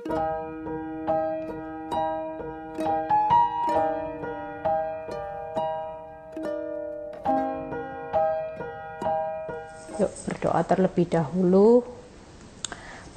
Yuk berdoa terlebih dahulu.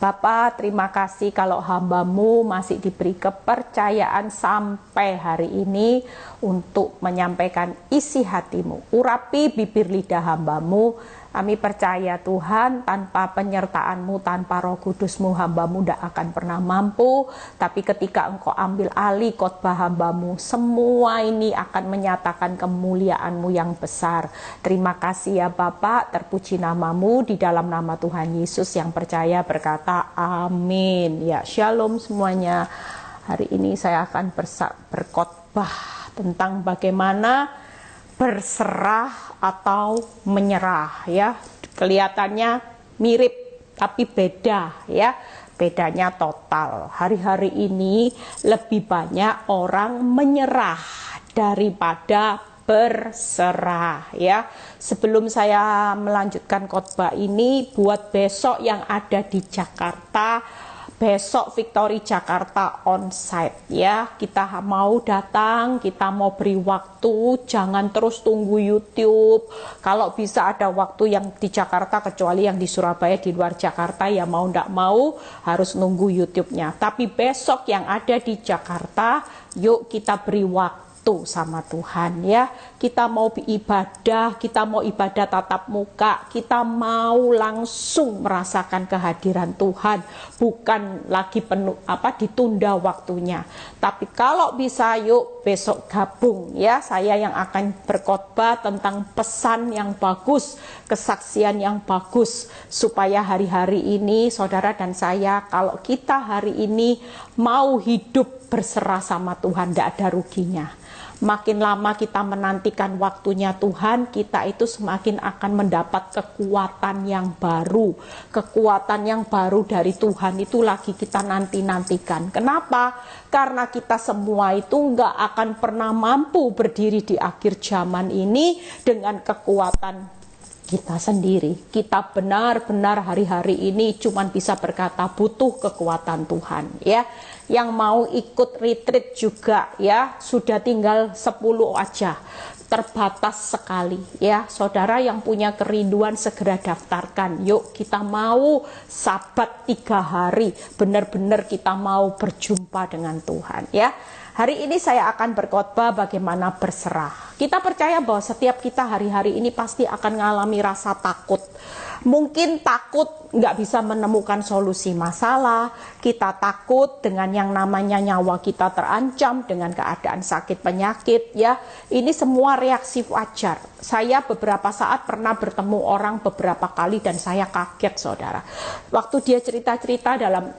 Bapa, terima kasih kalau hamba-Mu masih diberi kepercayaan sampai hari ini untuk menyampaikan isi hati-Mu. Urapi bibir lidah hamba-Mu. Kami percaya Tuhan, tanpa penyertaan-Mu, tanpa Roh Kudus-Mu, hamba-Mu tidak akan pernah mampu. Tapi ketika Engkau ambil alih khotbah hamba-Mu, semua ini akan menyatakan kemuliaan-Mu yang besar. Terima kasih ya Bapak, terpuji nama-Mu, di dalam nama Tuhan Yesus yang percaya berkata amin. Ya, shalom semuanya. Hari ini saya akan berkhotbah tentang bagaimana berserah atau menyerah, ya. Kelihatannya mirip tapi beda, ya. Bedanya total. Hari-hari ini lebih banyak orang menyerah daripada berserah, ya. Sebelum saya melanjutkan khotbah ini, buat besok yang ada di Jakarta, besok Victory Jakarta onsite, ya. Kita mau datang, kita mau beri waktu, jangan terus tunggu YouTube. Kalau bisa ada waktu yang di Jakarta, kecuali yang di Surabaya, di luar Jakarta, ya mau ndak mau harus nunggu YouTube-nya. Tapi besok yang ada di Jakarta, yuk kita beri waktu sama Tuhan, ya. Kita mau ibadah, kita mau ibadah tatap muka, kita mau langsung merasakan kehadiran Tuhan, bukan lagi ditunda waktunya. Tapi kalau bisa yuk besok gabung, ya. Saya yang akan berkhotbah tentang pesan yang bagus, kesaksian yang bagus, supaya hari-hari ini saudara dan saya, kalau kita hari ini mau hidup berserah sama Tuhan, tidak ada ruginya. Makin lama kita menantikan waktunya Tuhan, kita itu semakin akan mendapat kekuatan yang baru. Kekuatan yang baru dari Tuhan itu lagi kita nanti-nantikan. Kenapa? Karena kita semua itu nggak akan pernah mampu berdiri di akhir zaman ini dengan kekuatan kita sendiri. Kita benar-benar hari-hari ini cuman bisa berkata butuh kekuatan Tuhan, ya. Yang mau ikut retreat juga, ya, sudah tinggal 10 aja, terbatas sekali, ya. Saudara yang punya kerinduan segera daftarkan. Yuk kita mau sabat 3 hari, benar-benar kita mau berjumpa dengan Tuhan, ya. Hari ini saya akan berkhotbah bagaimana berserah. Kita percaya bahwa setiap kita hari-hari ini pasti akan mengalami rasa takut. Mungkin takut nggak bisa menemukan solusi masalah, kita takut dengan yang namanya nyawa kita terancam, dengan keadaan sakit penyakit, ya. Ini semua reaksi wajar. Saya beberapa saat pernah bertemu orang beberapa kali dan saya kaget, saudara. Waktu dia cerita-cerita dalam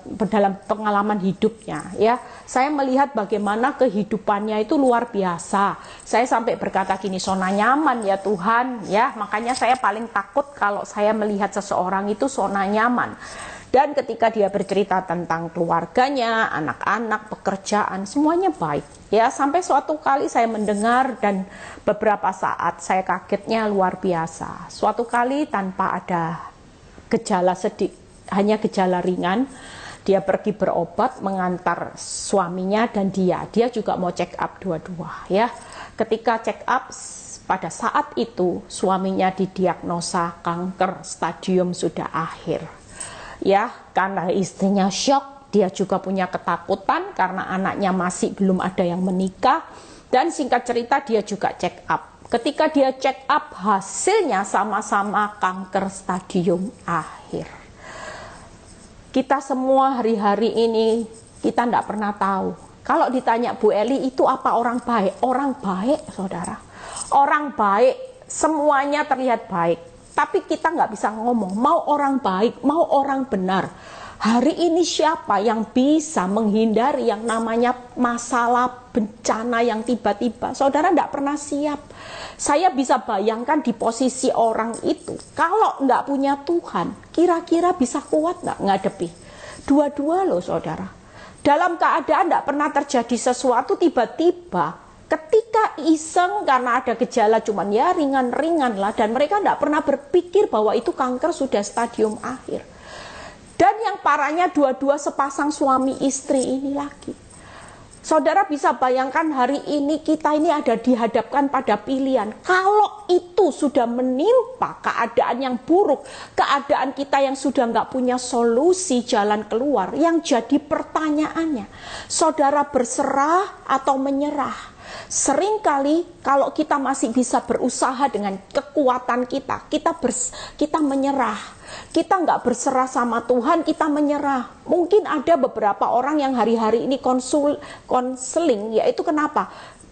pengalaman hidupnya, ya, saya melihat bagaimana kehidupannya itu luar biasa. Saya sampai berkata gini, zona nyaman ya Tuhan, ya. Makanya saya paling takut kalau saya melihat seseorang itu zona nyaman. Dan ketika dia bercerita tentang keluarganya, anak-anak, pekerjaan, semuanya baik, ya. Sampai suatu kali saya mendengar dan beberapa saat saya kagetnya luar biasa. Suatu kali tanpa ada gejala hanya gejala ringan, dia pergi berobat mengantar suaminya dan dia juga mau check up dua-dua, ya. Ketika check up, pada saat itu suaminya didiagnosa kanker stadium sudah akhir, ya. Karena istrinya shock, dia juga punya ketakutan karena anaknya masih belum ada yang menikah. Dan singkat cerita dia juga check up. Ketika dia check up, hasilnya sama-sama kanker stadium akhir. Kita semua hari-hari ini kita tidak pernah tahu. Kalau ditanya Bu Eli, itu apa orang baik? Orang baik, saudara. Orang baik, semuanya terlihat baik. Tapi kita nggak bisa ngomong, mau orang baik, mau orang benar. Hari ini siapa yang bisa menghindari yang namanya masalah bencana yang tiba-tiba? Saudara nggak pernah siap. Saya bisa bayangkan di posisi orang itu. Kalau nggak punya Tuhan, kira-kira bisa kuat nggak ngadepi? Dua-dua loh saudara. Dalam keadaan tidak pernah terjadi sesuatu, tiba-tiba ketika iseng karena ada gejala cuman ya ringan-ringan lah, dan mereka tidak pernah berpikir bahwa itu kanker sudah stadium akhir. Dan yang parahnya dua-dua sepasang suami istri ini lagi. Saudara bisa bayangkan hari ini kita ini ada dihadapkan pada pilihan. Kalau itu sudah menimpa keadaan yang buruk, keadaan kita yang sudah nggak punya solusi jalan keluar, yang jadi pertanyaannya, saudara berserah atau menyerah? Seringkali kalau kita masih bisa berusaha dengan kekuatan kita menyerah. Kita nggak berserah sama Tuhan, kita menyerah. Mungkin ada beberapa orang yang hari-hari ini konseling, yaitu kenapa?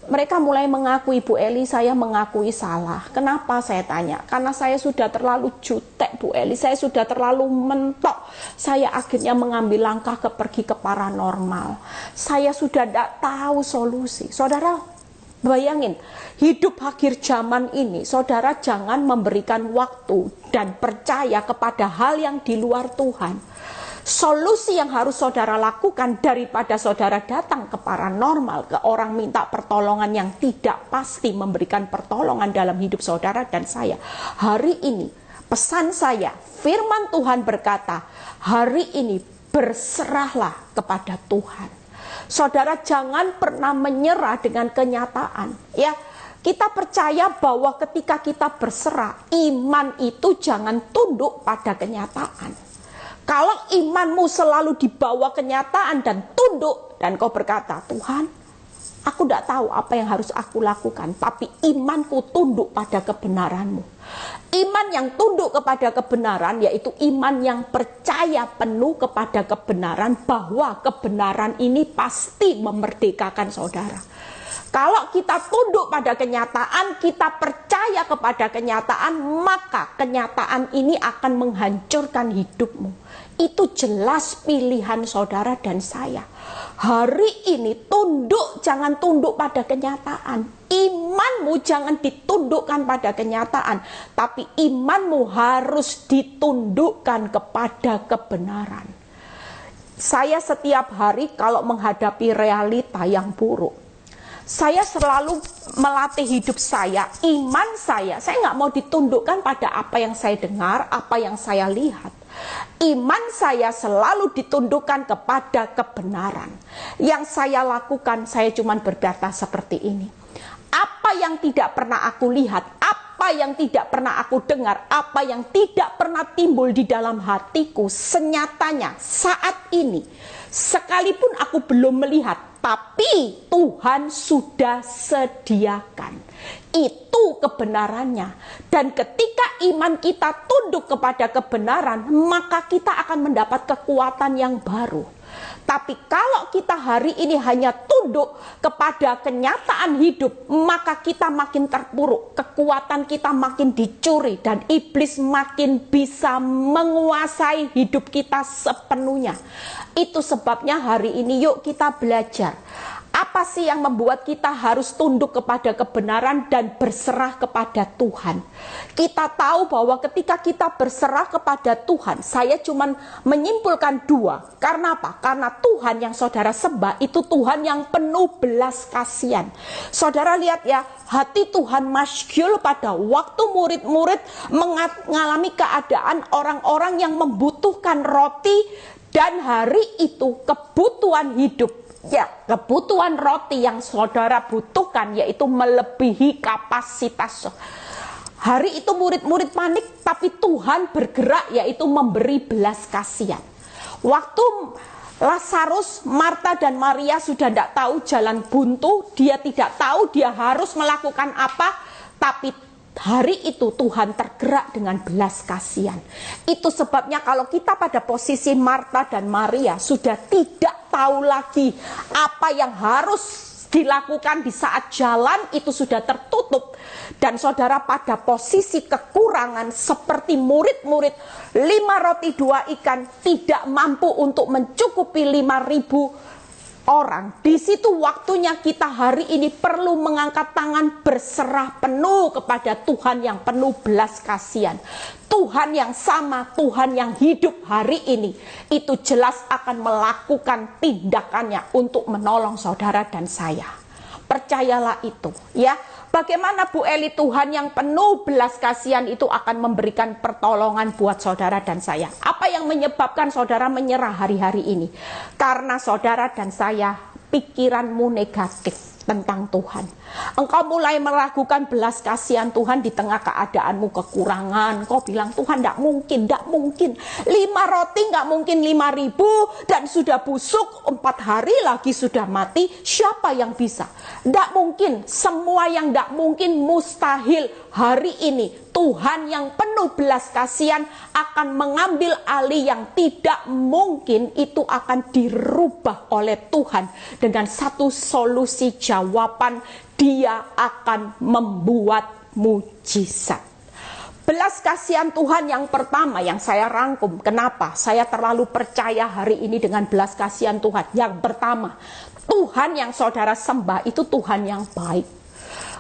Mereka mulai mengakui, Bu Eli, saya mengakui salah. Kenapa saya tanya? Karena saya sudah terlalu jutek, Bu Eli. Saya sudah terlalu mentok. Saya akhirnya mengambil langkah pergi ke paranormal. Saya sudah tidak tahu solusi. Saudara, bayangin, hidup akhir zaman ini, saudara jangan memberikan waktu dan percaya kepada hal yang di luar Tuhan. Solusi yang harus saudara lakukan daripada saudara datang ke paranormal, ke orang minta pertolongan yang tidak pasti memberikan pertolongan dalam hidup saudara dan saya. Hari ini, pesan saya, firman Tuhan berkata, hari ini berserahlah kepada Tuhan. Saudara jangan pernah menyerah dengan kenyataan. Ya, kita percaya bahwa ketika kita berserah, iman itu jangan tunduk pada kenyataan. Kalau imanmu selalu dibawa kenyataan dan tunduk, dan kau berkata, Tuhan, aku tidak tahu apa yang harus aku lakukan, tapi imanku tunduk pada kebenaranmu. Iman yang tunduk kepada kebenaran, yaitu iman yang percaya penuh kepada kebenaran, bahwa kebenaran ini pasti memerdekakan saudara. Kalau kita tunduk pada kenyataan, kita percaya kepada kenyataan, maka kenyataan ini akan menghancurkan hidupmu. Itu jelas pilihan saudara dan saya. Hari ini tunduk, jangan tunduk pada kenyataan. Imanmu jangan ditundukkan pada kenyataan, tapi imanmu harus ditundukkan kepada kebenaran. Saya setiap hari kalau menghadapi realita yang buruk, saya selalu melatih hidup saya, iman saya nggak mau ditundukkan pada apa yang saya dengar, apa yang saya lihat. Iman saya selalu ditundukkan kepada kebenaran. Yang saya lakukan, saya cuma berkata seperti ini. Apa yang tidak pernah aku lihat, apa yang tidak pernah aku dengar, apa yang tidak pernah timbul di dalam hatiku, senyatanya saat ini, sekalipun aku belum melihat, tapi Tuhan sudah sediakan. Itu kebenarannya. Dan ketika iman kita tunduk kepada kebenaran, maka kita akan mendapat kekuatan yang baru. Tapi kalau kita hari ini hanya tunduk kepada kenyataan hidup, maka kita makin terpuruk, kekuatan kita makin dicuri, dan iblis makin bisa menguasai hidup kita sepenuhnya. Itu sebabnya hari ini yuk kita belajar. Apa sih yang membuat kita harus tunduk kepada kebenaran dan berserah kepada Tuhan? Kita tahu bahwa ketika kita berserah kepada Tuhan, saya cuma menyimpulkan dua. Karena apa? Karena Tuhan yang saudara sembah itu Tuhan yang penuh belas kasihan. Saudara lihat ya, hati Tuhan masyhul pada waktu murid-murid mengalami keadaan orang-orang yang membutuhkan roti, dan hari itu kebutuhan hidup. Ya, kebutuhan roti yang saudara butuhkan yaitu melebihi kapasitas. Hari itu murid-murid panik, tapi Tuhan bergerak yaitu memberi belas kasihan. Waktu Lazarus, Marta dan Maria sudah tidak tahu jalan buntu, dia tidak tahu dia harus melakukan apa, tapi hari itu Tuhan tergerak dengan belas kasihan. Itu sebabnya kalau kita pada posisi Marta dan Maria sudah tidak tahu lagi apa yang harus dilakukan di saat jalan itu sudah tertutup, dan saudara pada posisi kekurangan seperti murid-murid 5 roti 2 ikan tidak mampu untuk mencukupi 5.000 orang. Di situ waktunya kita hari ini perlu mengangkat tangan berserah penuh kepada Tuhan yang penuh belas kasihan. Tuhan yang sama, Tuhan yang hidup hari ini, itu jelas akan melakukan tindakannya untuk menolong saudara dan saya. Percayalah itu, ya. Bagaimana Bu Eli, Tuhan yang penuh belas kasihan itu akan memberikan pertolongan buat saudara dan saya? Apa yang menyebabkan saudara menyerah hari-hari ini? Karena saudara dan saya pikiranmu negatif tentang Tuhan. Engkau mulai meragukan belas kasihan Tuhan di tengah keadaanmu kekurangan. Kau bilang, Tuhan tidak mungkin, tidak mungkin. 5 roti nggak mungkin 5.000 dan sudah busuk, 4 hari lagi sudah mati. Siapa yang bisa? Tidak mungkin. Semua yang tidak mungkin mustahil. Hari ini Tuhan yang penuh belas kasihan akan mengambil alih yang tidak mungkin, itu akan dirubah oleh Tuhan dengan satu solusi jawaban. Dia akan membuat mujizat. Belas kasihan Tuhan yang pertama yang saya rangkum, kenapa saya terlalu percaya hari ini dengan belas kasihan Tuhan. Yang pertama, Tuhan yang saudara sembah itu Tuhan yang baik.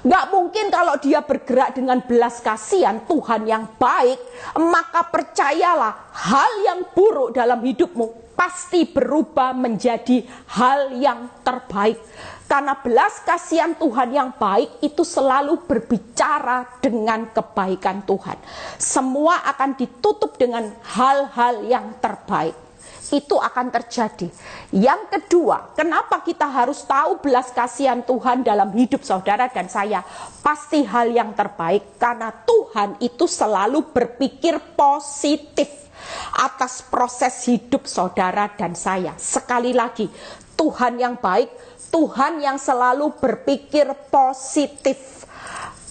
Gak mungkin kalau dia bergerak dengan belas kasihan Tuhan yang baik, maka percayalah hal yang buruk dalam hidupmu pasti berubah menjadi hal yang terbaik. Karena belas kasihan Tuhan yang baik itu selalu berbicara dengan kebaikan Tuhan. Semua akan ditutup dengan hal-hal yang terbaik. Itu akan terjadi. Yang kedua, kenapa kita harus tahu belas kasihan Tuhan dalam hidup saudara dan saya? Pasti hal yang terbaik, karena Tuhan itu selalu berpikir positif atas proses hidup saudara dan saya. Sekali lagi, Tuhan yang baik, Tuhan yang selalu berpikir positif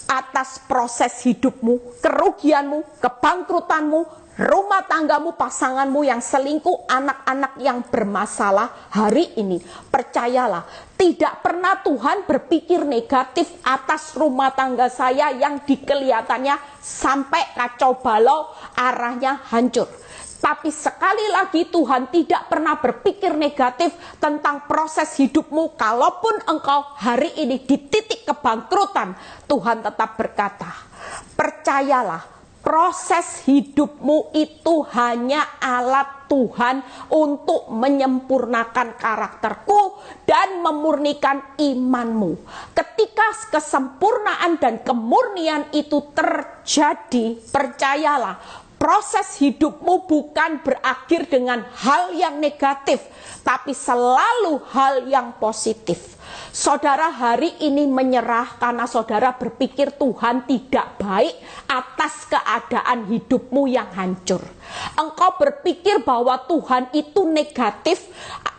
atas proses hidupmu, kerugianmu, kebangkrutanmu, rumah tanggamu, pasanganmu yang selingkuh, anak-anak yang bermasalah hari ini. Percayalah, tidak pernah Tuhan berpikir negatif atas rumah tangga saya yang dikelihatannya sampai kacau balau, arahnya hancur. Tapi sekali lagi Tuhan tidak pernah berpikir negatif tentang proses hidupmu. Kalaupun engkau hari ini di titik kebangkrutan, Tuhan tetap berkata, percayalah, proses hidupmu itu hanya alat Tuhan untuk menyempurnakan karakterku dan memurnikan imanmu. Ketika kesempurnaan dan kemurnian itu terjadi, percayalah, proses hidupmu bukan berakhir dengan hal yang negatif, tapi selalu hal yang positif. Saudara hari ini menyerah karena saudara berpikir Tuhan tidak baik atas keadaan hidupmu yang hancur. Engkau berpikir bahwa Tuhan itu negatif.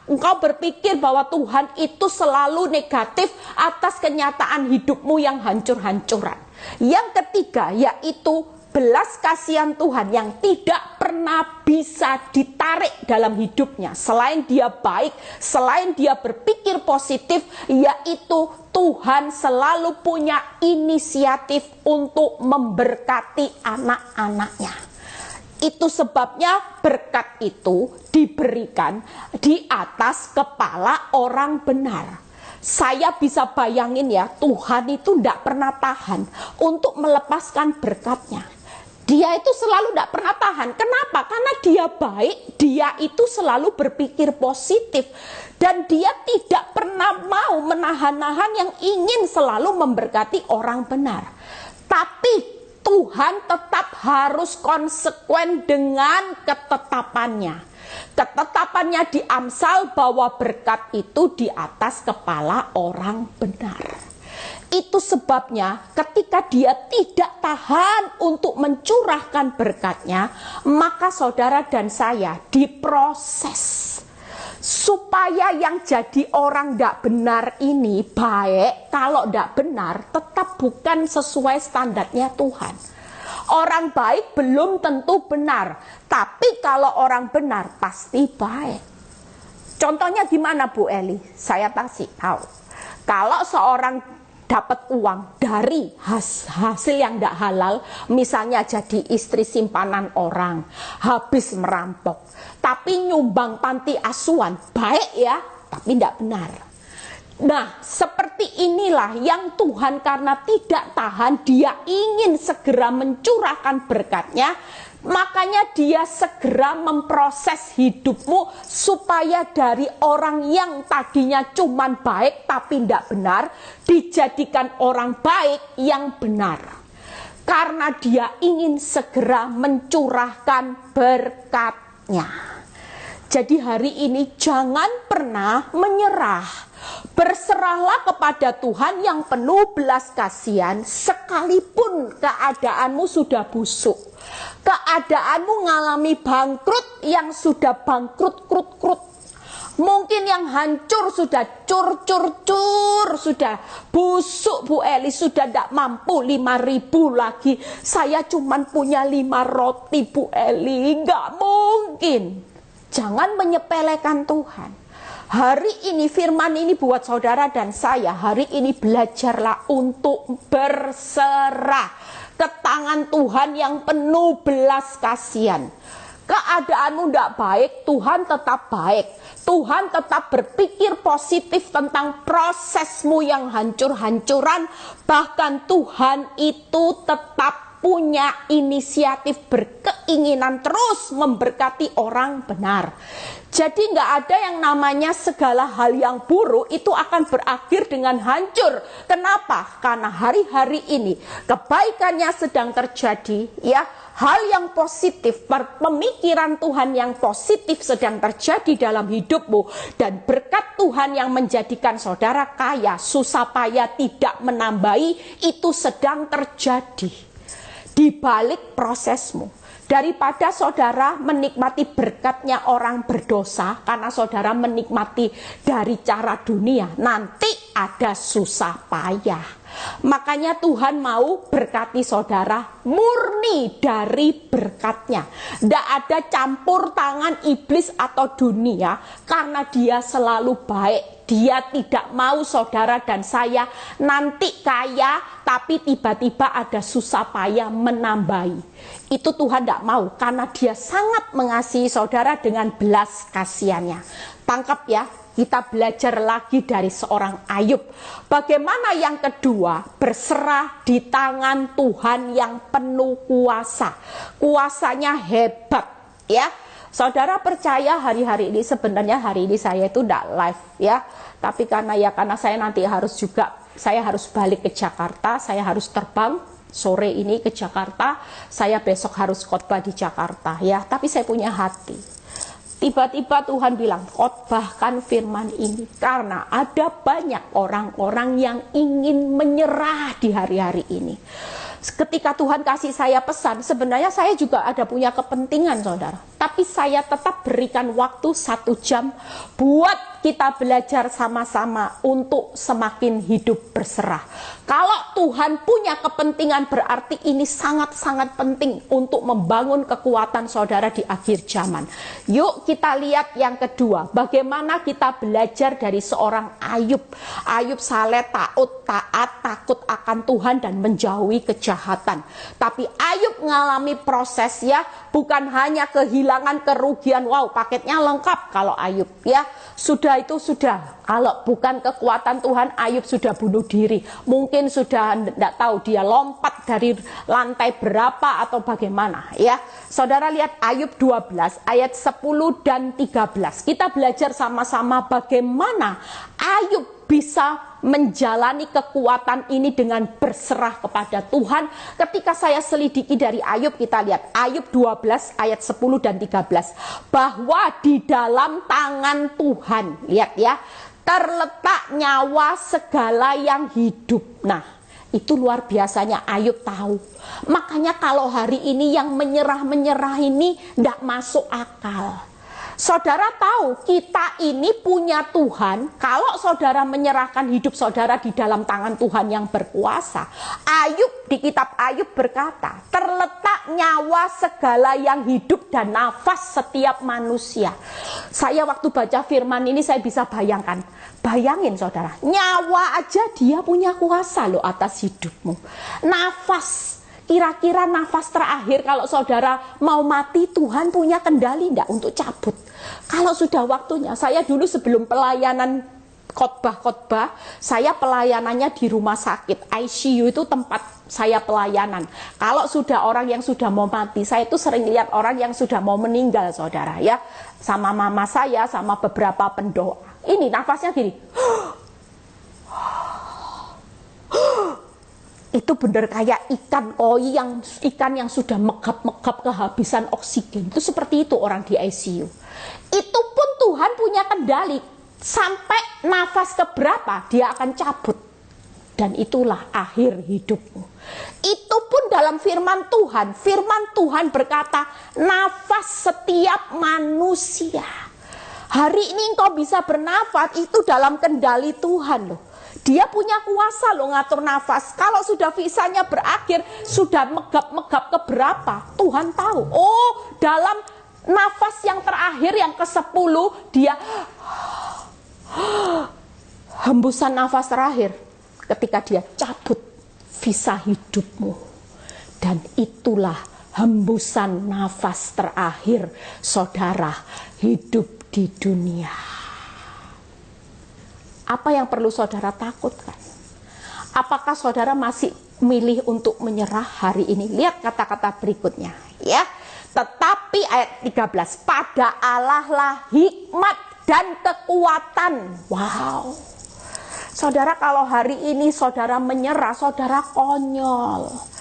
Engkau berpikir bahwa Tuhan itu selalu negatif atas kenyataan hidupmu yang hancur-hancuran. Yang ketiga yaitu belas kasihan Tuhan yang tidak pernah bisa ditarik dalam hidupnya. Selain dia baik, selain dia berpikir positif, yaitu Tuhan selalu punya inisiatif untuk memberkati anak-anaknya. Itu sebabnya berkat itu diberikan di atas kepala orang benar. Saya bisa bayangin ya, Tuhan itu tidak pernah tahan untuk melepaskan berkatnya. Dia itu selalu tidak pernah tahan. Kenapa? Karena dia baik, dia itu selalu berpikir positif. Dan dia tidak pernah mau menahan-nahan yang ingin selalu memberkati orang benar. Tapi Tuhan tetap harus konsekuen dengan ketetapannya. Ketetapannya di Amsal bahwa berkat itu di atas kepala orang benar. Itu sebabnya ketika dia tidak tahan untuk mencurahkan berkatnya, maka saudara dan saya diproses. Supaya yang jadi orang tidak benar ini baik, kalau tidak benar tetap bukan sesuai standarnya Tuhan. Orang baik belum tentu benar, tapi kalau orang benar pasti baik. Contohnya gimana Bu Eli? Saya kasih tahu. Kalau seorang dapat uang dari hasil yang tidak halal, misalnya jadi istri simpanan orang, habis merampok, tapi nyumbang panti asuhan, baik ya, tapi tidak benar. Nah, seperti inilah yang Tuhan karena tidak tahan, dia ingin segera mencurahkan berkatnya. Makanya dia segera memproses hidupmu supaya dari orang yang tadinya cuman baik tapi tidak benar, dijadikan orang baik yang benar. Karena dia ingin segera mencurahkan berkat-Nya. Jadi hari ini jangan pernah menyerah. Berserahlah kepada Tuhan yang penuh belas kasihan, sekalipun keadaanmu sudah busuk. Keadaanmu mengalami bangkrut yang sudah bangkrut-krut-krut. Mungkin yang hancur sudah cur-cur-cur, sudah busuk Bu Eli, sudah tidak mampu 5.000 lagi. Saya cuma punya 5 roti Bu Eli, nggak mungkin. Jangan menyepelekan Tuhan. Hari ini firman ini buat saudara dan saya, hari ini belajarlah untuk berserah ke tangan Tuhan yang penuh belas kasihan. Keadaanmu tidak baik, Tuhan tetap baik. Tuhan tetap berpikir positif tentang prosesmu yang hancur-hancuran. Bahkan Tuhan itu tetap punya inisiatif, berkeinginan terus memberkati orang benar. Jadi nggak ada yang namanya segala hal yang buruk itu akan berakhir dengan hancur. Kenapa? Karena hari-hari ini kebaikannya sedang terjadi, ya. Hal yang positif, pemikiran Tuhan yang positif sedang terjadi dalam hidupmu. Dan berkat Tuhan yang menjadikan saudara kaya, susah payah tidak menambahi, itu sedang terjadi di balik prosesmu. Daripada saudara menikmati berkatnya orang berdosa, karena saudara menikmati dari cara dunia, nanti ada susah payah. Makanya Tuhan mau berkati saudara murni dari berkatnya. Tidak ada campur tangan iblis atau dunia, karena dia selalu baik. Dia tidak mau saudara dan saya nanti kaya, tapi tiba-tiba ada susah payah menambahi. Itu Tuhan tidak mau, karena dia sangat mengasihi saudara dengan belas kasihannya. Tangkap ya. Kita belajar lagi dari seorang Ayub. Bagaimana yang kedua? Berserah di tangan Tuhan yang penuh kuasa. Kuasanya hebat, ya. Saudara percaya hari-hari ini, sebenarnya hari ini saya itu tidak live, ya. Tapi karena saya nanti saya harus balik ke Jakarta, saya harus terbang sore ini ke Jakarta, saya besok harus khotbah di Jakarta, ya. Tapi saya punya hati. Tiba-tiba Tuhan bilang, khotbahkan firman ini. Karena ada banyak orang-orang yang ingin menyerah di hari-hari ini. Ketika Tuhan kasih saya pesan, sebenarnya saya juga ada punya kepentingan saudara. Tapi saya tetap berikan waktu 1 jam buat kita belajar sama-sama untuk semakin hidup berserah. Kalau Tuhan punya kepentingan, berarti ini sangat-sangat penting untuk membangun kekuatan saudara di akhir zaman. Yuk kita lihat yang kedua, bagaimana kita belajar dari seorang Ayub. Ayub saleh, taat, takut akan Tuhan dan menjauhi kejahatan. Tapi Ayub mengalami proses, ya, bukan hanya kehilangan, kerugian. Wow, paketnya lengkap kalau Ayub, ya. Sudah itu sudah. Kalau bukan kekuatan Tuhan, Ayub sudah bunuh diri. Mungkin sudah tidak tahu dia lompat dari lantai berapa atau bagaimana, ya. Saudara lihat Ayub 12 ayat 10 dan 13. Kita belajar sama-sama bagaimana Ayub bisa menjalani kekuatan ini dengan berserah kepada Tuhan. Ketika saya selidiki dari Ayub, kita lihat Ayub 12 ayat 10 dan 13. Bahwa di dalam tangan Tuhan, lihat ya, terletak nyawa segala yang hidup. Nah, itu luar biasanya Ayub tahu. Makanya kalau hari ini yang menyerah-menyerah ini tidak masuk akal. Saudara tahu kita ini punya Tuhan. Kalau saudara menyerahkan hidup saudara di dalam tangan Tuhan yang berkuasa. Ayub di kitab Ayub berkata, terletak nyawa segala yang hidup dan nafas setiap manusia. Saya waktu baca firman ini saya bisa bayangkan. Bayangin saudara, nyawa aja dia punya kuasa loh atas hidupmu. Nafas. Kira-kira nafas terakhir kalau saudara mau mati, Tuhan punya kendali enggak untuk cabut? Kalau sudah waktunya, saya dulu sebelum pelayanan khotbah-khotbah, saya pelayanannya di rumah sakit. ICU itu tempat saya pelayanan. Kalau sudah orang yang sudah mau mati, saya itu sering lihat orang yang sudah mau meninggal, saudara ya. Sama mama saya, sama beberapa pendoa. Ini nafasnya gini. Itu benar kayak ikan koi, ikan yang sudah megap-megap kehabisan oksigen. Itu seperti itu orang di ICU. Itu pun Tuhan punya kendali. Sampai nafas keberapa dia akan cabut. Dan itulah akhir hidupmu. Itu pun dalam firman Tuhan. Firman Tuhan berkata, nafas setiap manusia. Hari ini engkau bisa bernafas, itu dalam kendali Tuhan loh. Dia punya kuasa loh ngatur nafas. Kalau sudah visanya berakhir, sudah megap-megap keberapa, Tuhan tahu. Oh, dalam nafas yang terakhir, yang ke-10, dia hembusan nafas terakhir ketika dia cabut visa hidupmu. Dan itulah hembusan nafas terakhir saudara hidup di dunia. Apa yang perlu saudara takutkan? Apakah saudara masih milih untuk menyerah hari ini? Lihat kata-kata berikutnya ya. Tetapi ayat 13, pada Allah lah hikmat dan kekuatan. Wow. Saudara, kalau hari ini saudara menyerah, saudara konyol.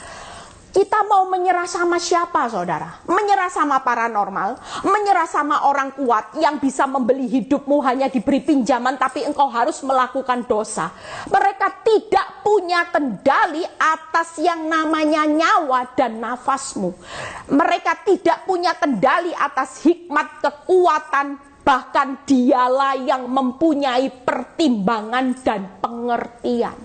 Kita mau menyerah sama siapa, saudara? Menyerah sama paranormal, menyerah sama orang kuat yang bisa membeli hidupmu hanya diberi pinjaman, tapi engkau harus melakukan dosa. Mereka tidak punya kendali atas yang namanya nyawa dan nafasmu. Mereka tidak punya kendali atas hikmat, kekuatan, bahkan dialah yang mempunyai pertimbangan dan pengertian.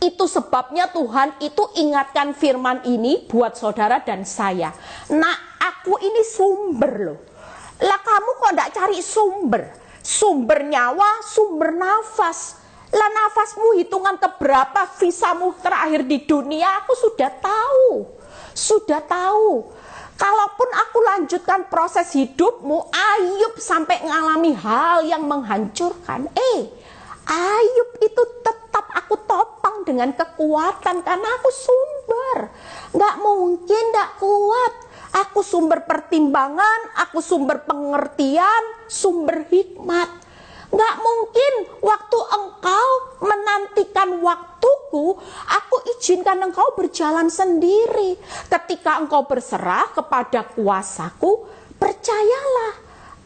Itu sebabnya Tuhan itu ingatkan firman ini buat saudara dan saya. Nah, aku ini sumber loh. Lah kamu kok enggak cari sumber? Sumber nyawa, sumber nafas. Lah nafasmu hitungan keberapa visamu terakhir di dunia, aku sudah tahu. Sudah tahu. Kalaupun aku lanjutkan proses hidupmu, Ayub sampai mengalami hal yang menghancurkan. Ayub itu tetap aku topang dengan kekuatan karena aku sumber. Nggak mungkin nggak kuat. Aku sumber pertimbangan, aku sumber pengertian, sumber hikmat. Nggak mungkin waktu engkau menantikan waktuku, aku izinkan engkau berjalan sendiri. Ketika engkau berserah kepada kuasaku, percayalah.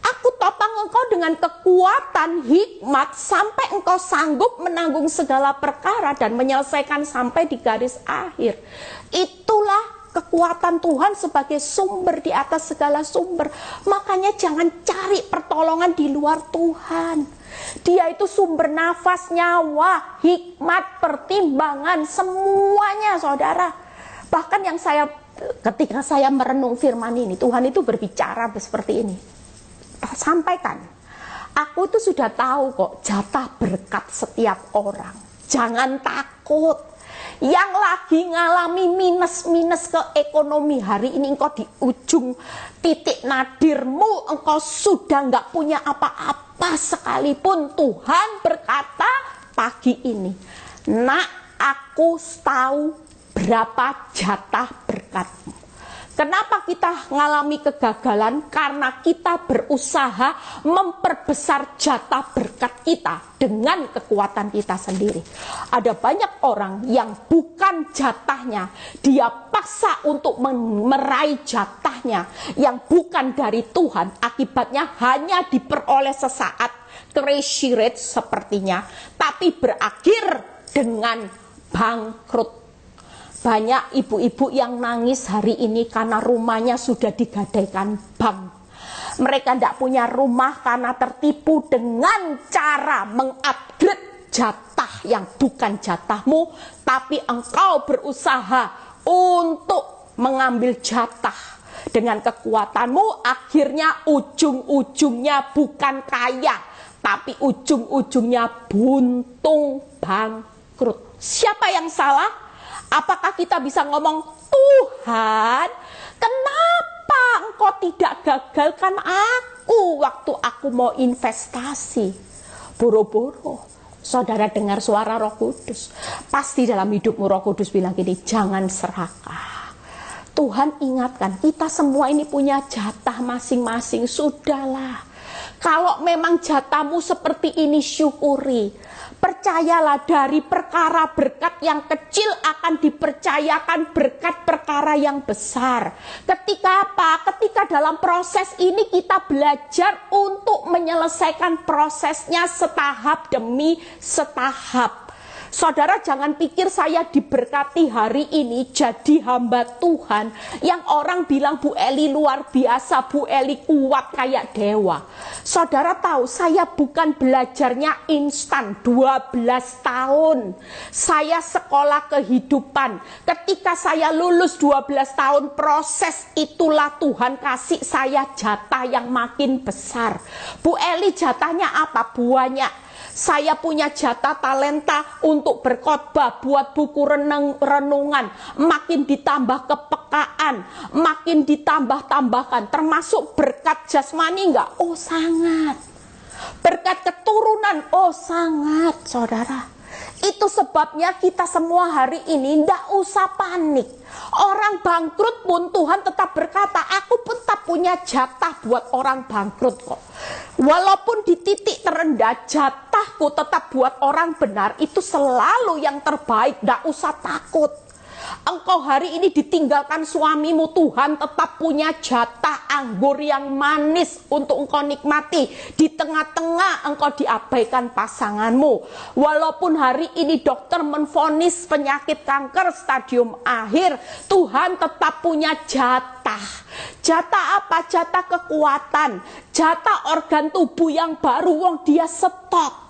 Aku topang engkau dengan kekuatan, hikmat, sampai engkau sanggup menanggung segala perkara dan menyelesaikan sampai di garis akhir. Itulah kekuatan Tuhan sebagai sumber di atas segala sumber. Makanya jangan cari pertolongan di luar Tuhan. Dia itu sumber nafas, nyawa, hikmat, pertimbangan, semuanya saudara. Bahkan ketika saya merenung firman ini, Tuhan itu berbicara seperti ini. Sampaikan, aku itu sudah tahu kok jatah berkat setiap orang. Jangan takut. Yang lagi ngalami minus ke ekonomi hari ini, engkau di ujung titik nadirmu, engkau sudah nggak punya apa-apa sekalipun. Tuhan berkata pagi ini, nak, aku tahu berapa jatah berkatmu. Kenapa kita mengalami kegagalan? Karena kita berusaha memperbesar jatah berkat kita dengan kekuatan kita sendiri. Ada banyak orang yang bukan jatahnya, dia paksa untuk meraih jatahnya yang bukan dari Tuhan. Akibatnya hanya diperoleh sesaat, crazy rate sepertinya, tapi berakhir dengan bangkrut. Banyak ibu-ibu yang nangis hari ini karena rumahnya sudah digadaikan bank. Mereka tidak punya rumah karena tertipu dengan cara mengupgrade jatah yang bukan jatahmu, tapi engkau berusaha untuk mengambil jatah. Dengan kekuatanmu, akhirnya ujung-ujungnya bukan kaya, tapi ujung-ujungnya buntung, bangkrut. Siapa yang salah? Apakah kita bisa ngomong, Tuhan, kenapa engkau tidak gagalkan aku waktu aku mau investasi? Boro-boro, Saudara dengar suara Roh Kudus. Pasti dalam hidupmu Roh Kudus bilang gini, jangan serakah. Tuhan ingatkan, kita semua ini punya jatah masing-masing. Sudahlah. Kalau memang jatahmu seperti ini, syukuri. Percayalah, dari perkara berkat yang kecil akan dipercayakan berkat perkara yang besar. Ketika apa? Ketika dalam proses ini kita belajar untuk menyelesaikan prosesnya setahap demi setahap. Saudara jangan pikir saya diberkati hari ini jadi hamba Tuhan yang orang bilang Bu Eli luar biasa, Bu Eli kuat kayak dewa. Saudara tahu saya bukan belajarnya instan 12 tahun. Saya sekolah kehidupan. Ketika saya lulus 12 tahun proses itulah Tuhan kasih saya jatah yang makin besar. Bu Eli jatahnya apa? Banyak. Saya punya jatah talenta untuk berkhotbah, buat buku renungan, makin ditambah kepekaan, makin ditambah-tambahkan, termasuk berkat jasmani enggak? Oh sangat. Berkat keturunan, oh sangat, saudara. Itu sebabnya kita semua hari ini tidak usah panik. Orang bangkrut pun Tuhan tetap berkata, aku pun tak punya jatah buat orang bangkrut kok. Walaupun di titik terendah, jatahku tetap buat orang benar. Itu selalu yang terbaik, tidak usah takut. Engkau hari ini ditinggalkan suamimu, Tuhan tetap punya jatah anggur yang manis untuk engkau nikmati. Di tengah-tengah engkau diabaikan pasanganmu. Walaupun hari ini dokter menvonis penyakit kanker stadium akhir, Tuhan tetap punya jatah. Jatah apa? Jatah kekuatan, jatah organ tubuh yang baru. Wong dia stok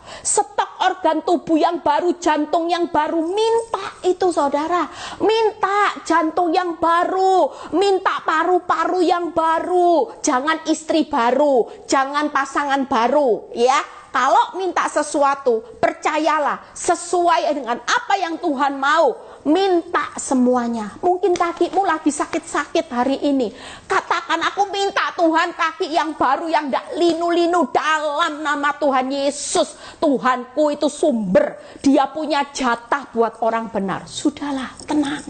organ tubuh yang baru, jantung yang baru. Minta itu saudara, minta jantung yang baru, minta paru-paru yang baru. Jangan istri baru, jangan pasangan baru, ya. Kalau minta sesuatu, percayalah sesuai dengan apa yang Tuhan mau. Minta semuanya. Mungkin kakimu lagi sakit-sakit hari ini. Katakan, aku minta Tuhan kaki yang baru, yang tidak linu-linu, dalam nama Tuhan Yesus. Tuhanku itu sumber. Dia punya jatah buat orang benar. Sudahlah, tenang.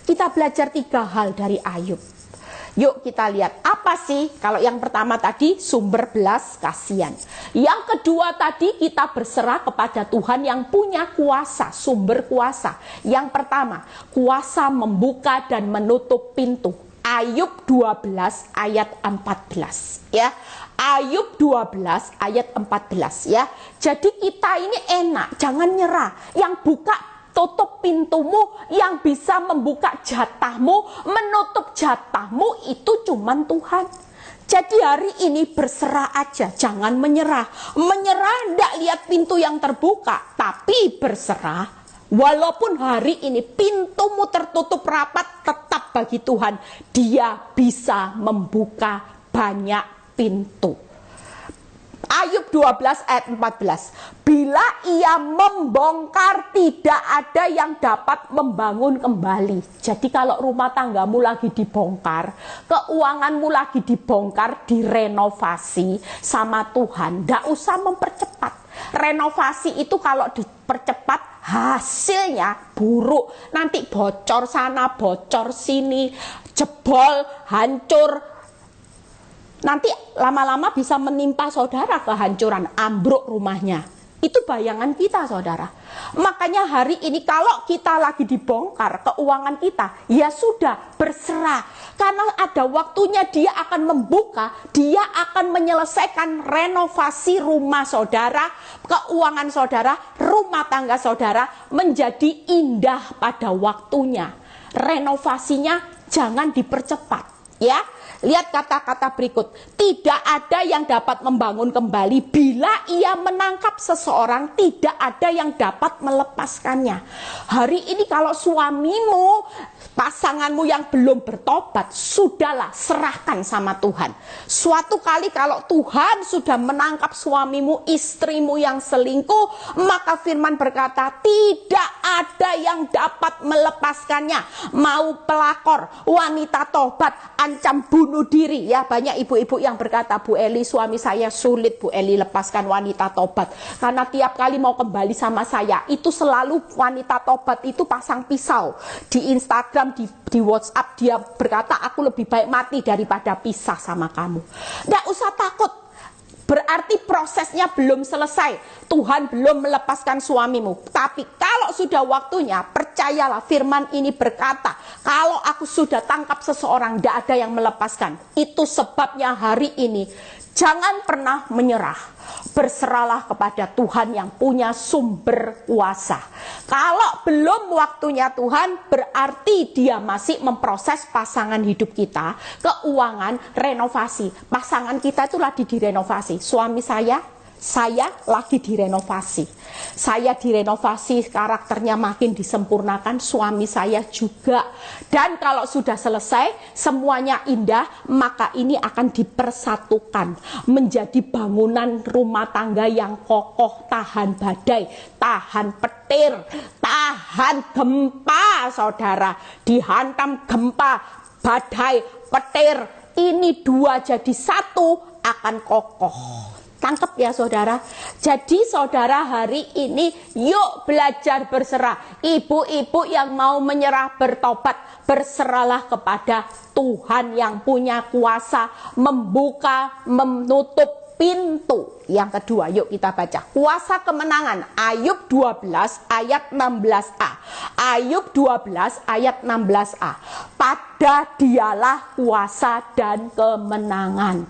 Kita belajar 3 hal dari Ayub. Yuk kita lihat apa sih. Kalau yang pertama tadi sumber belas kasihan. Yang kedua tadi kita berserah kepada Tuhan yang punya kuasa, sumber kuasa. Yang pertama, kuasa membuka dan menutup pintu. Ayub 12 ayat 14 ya. Ayub 12 ayat 14 ya. Jadi kita ini enak, jangan nyerah. Yang buka tutup pintumu, yang bisa membuka jatahmu, menutup jatahmu itu cuman Tuhan. Jadi hari ini berserah aja, jangan menyerah. Menyerah tidak lihat pintu yang terbuka, tapi berserah. Walaupun hari ini pintumu tertutup rapat, tetap bagi Tuhan Dia bisa membuka banyak pintu. Ayub 12 ayat 14. Bila ia membongkar, tidak ada yang dapat membangun kembali. Jadi kalau rumah tanggamu lagi dibongkar, keuanganmu lagi dibongkar, direnovasi sama Tuhan, tidak usah mempercepat. Renovasi itu kalau dipercepat hasilnya buruk. Nanti bocor sana, bocor sini, jebol, hancur. Nanti lama-lama bisa menimpa saudara kehancuran, ambruk rumahnya. Itu bayangan kita saudara. Makanya hari ini kalau kita lagi dibongkar keuangan kita, ya sudah berserah. Karena ada waktunya Dia akan membuka, Dia akan menyelesaikan renovasi rumah saudara, keuangan saudara, rumah tangga saudara menjadi indah pada waktunya. Renovasinya jangan dipercepat ya. Lihat kata-kata berikut. Tidak ada yang dapat membangun kembali. Bila ia menangkap seseorang, tidak ada yang dapat melepaskannya. Hari ini kalau suamimu, pasanganmu yang belum bertobat, sudahlah serahkan sama Tuhan. Suatu kali kalau Tuhan sudah menangkap suamimu, istrimu yang selingkuh, maka firman berkata, tidak ada yang dapat melepaskannya. Mau pelakor, wanita tobat, ancam bunuh diri. Ya, banyak ibu-ibu yang berkata, Bu Eli, suami saya sulit Bu Eli lepaskan wanita tobat, karena tiap kali mau kembali sama saya itu selalu wanita tobat itu pasang pisau. Di Instagram, di WhatsApp dia berkata, aku lebih baik mati daripada pisah sama kamu. Nggak usah takut, berarti prosesnya belum selesai. Tuhan belum melepaskan suamimu. Tapi kalau sudah waktunya, percayalah, firman ini berkata, kalau aku sudah tangkap seseorang, tidak ada yang melepaskan. Itu sebabnya hari ini jangan pernah menyerah. Berserahlah kepada Tuhan yang punya sumber kuasa. Kalau belum waktunya Tuhan, berarti dia masih memproses pasangan hidup kita, keuangan, renovasi. Pasangan kita itu lagi direnovasi. Suami saya lagi direnovasi. Saya direnovasi, karakternya makin disempurnakan, suami saya juga. Dan kalau sudah selesai, semuanya indah, maka ini akan dipersatukan menjadi bangunan rumah tangga yang kokoh, tahan badai, tahan petir, tahan gempa, saudara. Dihantam gempa, badai, petir, ini dua jadi satu akan kokoh. Tangkap ya saudara. Jadi saudara, hari ini yuk belajar berserah. Ibu-ibu yang mau menyerah bertobat, berserahlah kepada Tuhan yang punya kuasa membuka, menutup pintu. Yang kedua, yuk kita baca kuasa kemenangan. Ayub 12 ayat 16a. Ayub 12 ayat 16a. Pada dialah kuasa dan kemenangan.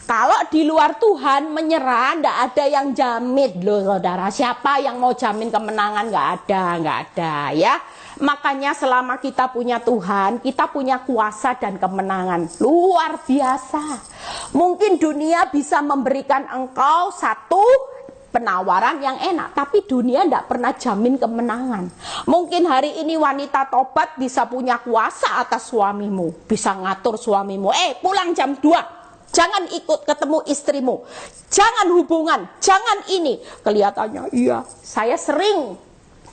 Kalau di luar Tuhan menyerah, nggak ada yang jamin loh saudara. Siapa yang mau jamin kemenangan? Nggak ada ya. Makanya selama kita punya Tuhan, kita punya kuasa dan kemenangan. Luar biasa. Mungkin dunia bisa memberikan engkau satu penawaran yang enak, tapi dunia tidak pernah jamin kemenangan. Mungkin hari ini wanita tobat bisa punya kuasa atas suamimu, bisa ngatur suamimu, pulang jam 2, jangan ikut ketemu istrimu, jangan hubungan, jangan ini. Kelihatannya iya, saya sering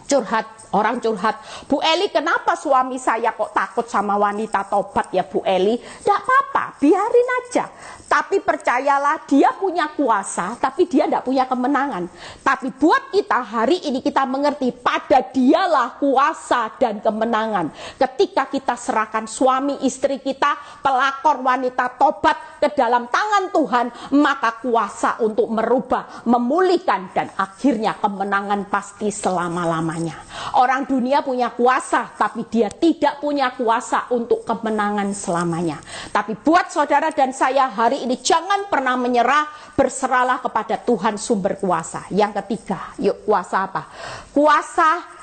curhat, orang curhat, Bu Eli kenapa suami saya kok takut sama wanita tobat ya Bu Eli? Tidak apa-apa, biarin aja. Tapi percayalah, dia punya kuasa, tapi dia tidak punya kemenangan. Tapi buat kita hari ini kita mengerti, pada dialah kuasa dan kemenangan. Ketika kita serahkan suami istri kita, pelakor wanita tobat ke dalam tangan Tuhan, maka kuasa untuk merubah, memulihkan, dan akhirnya kemenangan pasti selama-lamanya. Orang dunia punya kuasa, tapi dia tidak punya kuasa untuk kemenangan selamanya. Tapi buat saudara dan saya hari ini jangan pernah menyerah, berserahlah kepada Tuhan sumber kuasa. Yang ketiga, yuk kuasa apa? Kuasa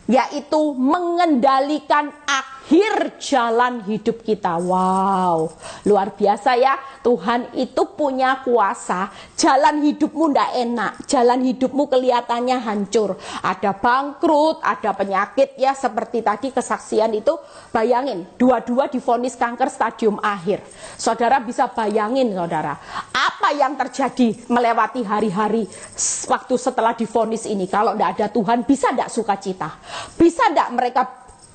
yaitu mengendalikan akhir jalan hidup kita. Wow, luar biasa ya. Tuhan itu punya kuasa. Jalan hidupmu ndak enak, jalan hidupmu kelihatannya hancur, ada bangkrut, ada penyakit ya, seperti tadi kesaksian itu. Bayangin, dua-dua divonis kanker stadium akhir. Saudara bisa bayangin saudara, apa yang terjadi melewati hari-hari waktu setelah divonis ini. Kalau ndak ada Tuhan, bisa ndak sukacita? Bisa ndak mereka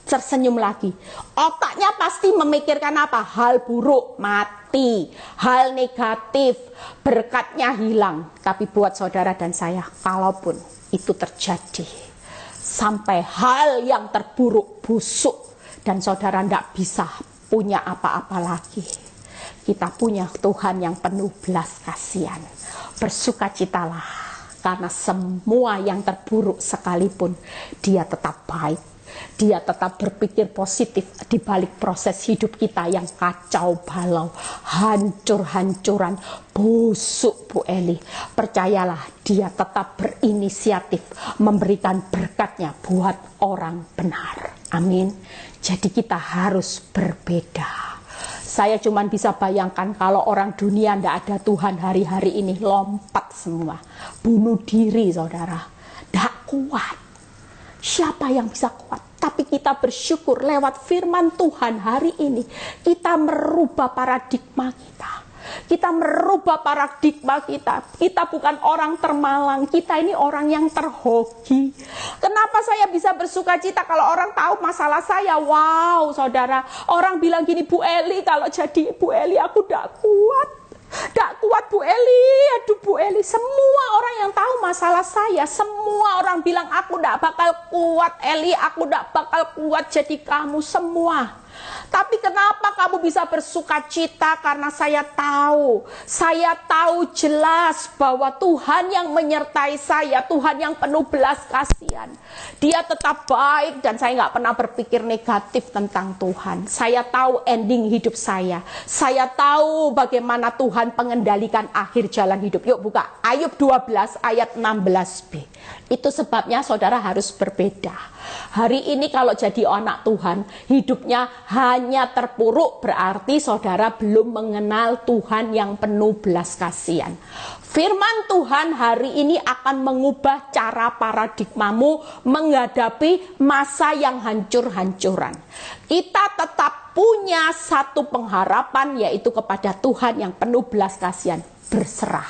tersenyum lagi? Otaknya pasti memikirkan apa? Hal buruk, mati, hal negatif, berkatnya hilang. Tapi buat saudara dan saya, kalaupun itu terjadi, sampai hal yang terburuk, busuk, dan saudara ndak bisa punya apa-apa lagi, kita punya Tuhan yang penuh belas kasihan. Bersukacitalah, karena semua yang terburuk sekalipun, dia tetap baik. Dia tetap berpikir positif di balik proses hidup kita yang kacau balau, hancur-hancuran, busuk Bu Eli. Percayalah, dia tetap berinisiatif memberikan berkatnya buat orang benar. Amin. Jadi kita harus berbeda. Saya cuma bisa bayangkan kalau orang dunia tidak ada Tuhan hari-hari ini lompat semua, bunuh diri saudara, tidak kuat. Siapa yang bisa kuat? Tapi kita bersyukur lewat firman Tuhan hari ini, kita merubah paradigma kita. Kita merubah paradigma kita. Kita bukan orang termalang, kita ini orang yang terhoki. Kenapa saya bisa bersuka cita kalau orang tahu masalah saya? Wow, saudara, orang bilang gini, Bu Eli, kalau jadi Bu Eli aku tidak kuat. Tidak kuat Bu Eli, aduh Bu Eli. Semua orang yang tahu masalah saya, semua orang bilang aku tidak bakal kuat Eli, aku tidak bakal kuat jadi kamu semua. Tapi kenapa kamu bisa bersuka cita? Karena saya tahu jelas bahwa Tuhan yang menyertai saya, Tuhan yang penuh belas kasihan. Dia tetap baik dan saya nggak pernah berpikir negatif tentang Tuhan. Saya tahu ending hidup saya. Saya tahu bagaimana Tuhan mengendalikan akhir jalan hidup. Yuk buka Ayub 12 ayat 16b. Itu sebabnya saudara harus berbeda. Hari ini kalau jadi anak Tuhan, hidupnya hanya terpuruk, berarti saudara belum mengenal Tuhan yang penuh belas kasihan. Firman Tuhan hari ini akan mengubah cara paradigmamu menghadapi masa yang hancur-hancuran. Kita tetap punya satu pengharapan, yaitu kepada Tuhan yang penuh belas kasihan. Berserah,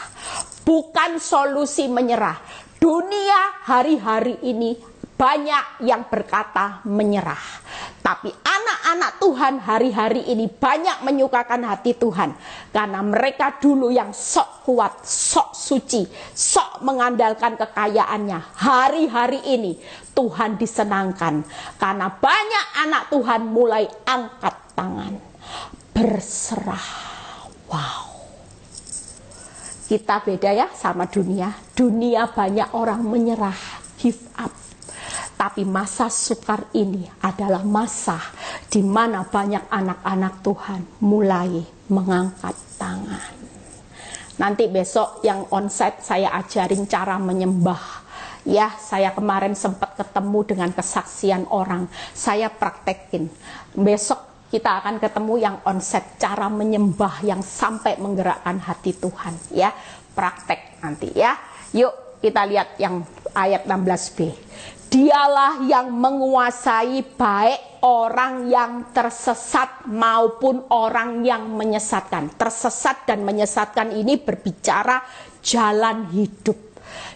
bukan solusi menyerah. Dunia hari-hari ini banyak yang berkata menyerah. Tapi anak-anak Tuhan hari-hari ini banyak menyukakan hati Tuhan. Karena mereka dulu yang sok kuat, sok suci, sok mengandalkan kekayaannya. Hari-hari ini Tuhan disenangkan. Karena banyak anak Tuhan mulai angkat tangan. Berserah. Wow. Kita beda ya sama dunia. Dunia banyak orang menyerah, give up. Tapi masa sukar ini adalah masa di mana banyak anak-anak Tuhan mulai mengangkat tangan. Nanti besok yang onsite saya ajarin cara menyembah. Ya, saya kemarin sempat ketemu dengan kesaksian orang. Saya praktekin. Besok kita akan ketemu yang onsite, cara menyembah yang sampai menggerakkan hati Tuhan. Ya, praktek nanti ya. Yuk kita lihat yang ayat 16b. Dialah yang menguasai baik orang yang tersesat maupun orang yang menyesatkan. Tersesat dan menyesatkan ini berbicara jalan hidup.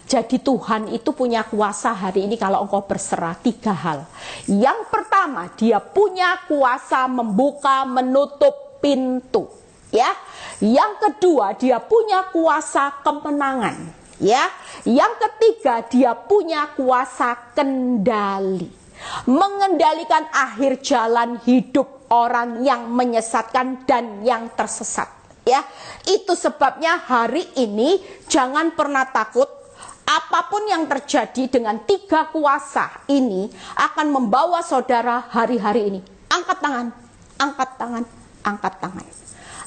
Jadi Tuhan itu punya kuasa hari ini kalau engkau berserah. 3 hal. Yang pertama, dia punya kuasa membuka menutup pintu. Ya. Yang kedua, dia punya kuasa kemenangan. Ya, yang ketiga dia punya kuasa kendali, mengendalikan akhir jalan hidup orang yang menyesatkan dan yang tersesat. Ya, itu sebabnya hari ini jangan pernah takut. Apapun yang terjadi dengan 3 kuasa ini akan membawa saudara hari-hari ini. Angkat tangan, angkat tangan, angkat tangan.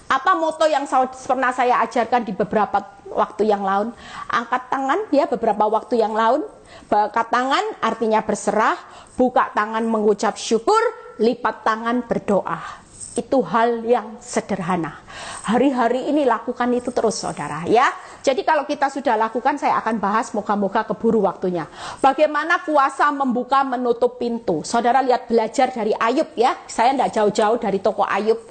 Apa moto yang pernah saya ajarkan di beberapa waktu yang lalu? Angkat tangan ya, beberapa waktu yang lalu. Angkat tangan artinya berserah, buka tangan mengucap syukur, lipat tangan berdoa. Itu hal yang sederhana. Hari-hari ini lakukan itu terus saudara ya. Jadi kalau kita sudah lakukan, saya akan bahas, moga-moga keburu waktunya. Bagaimana kuasa membuka menutup pintu. Saudara lihat, belajar dari Ayub ya. Saya tidak jauh-jauh dari tokoh Ayub.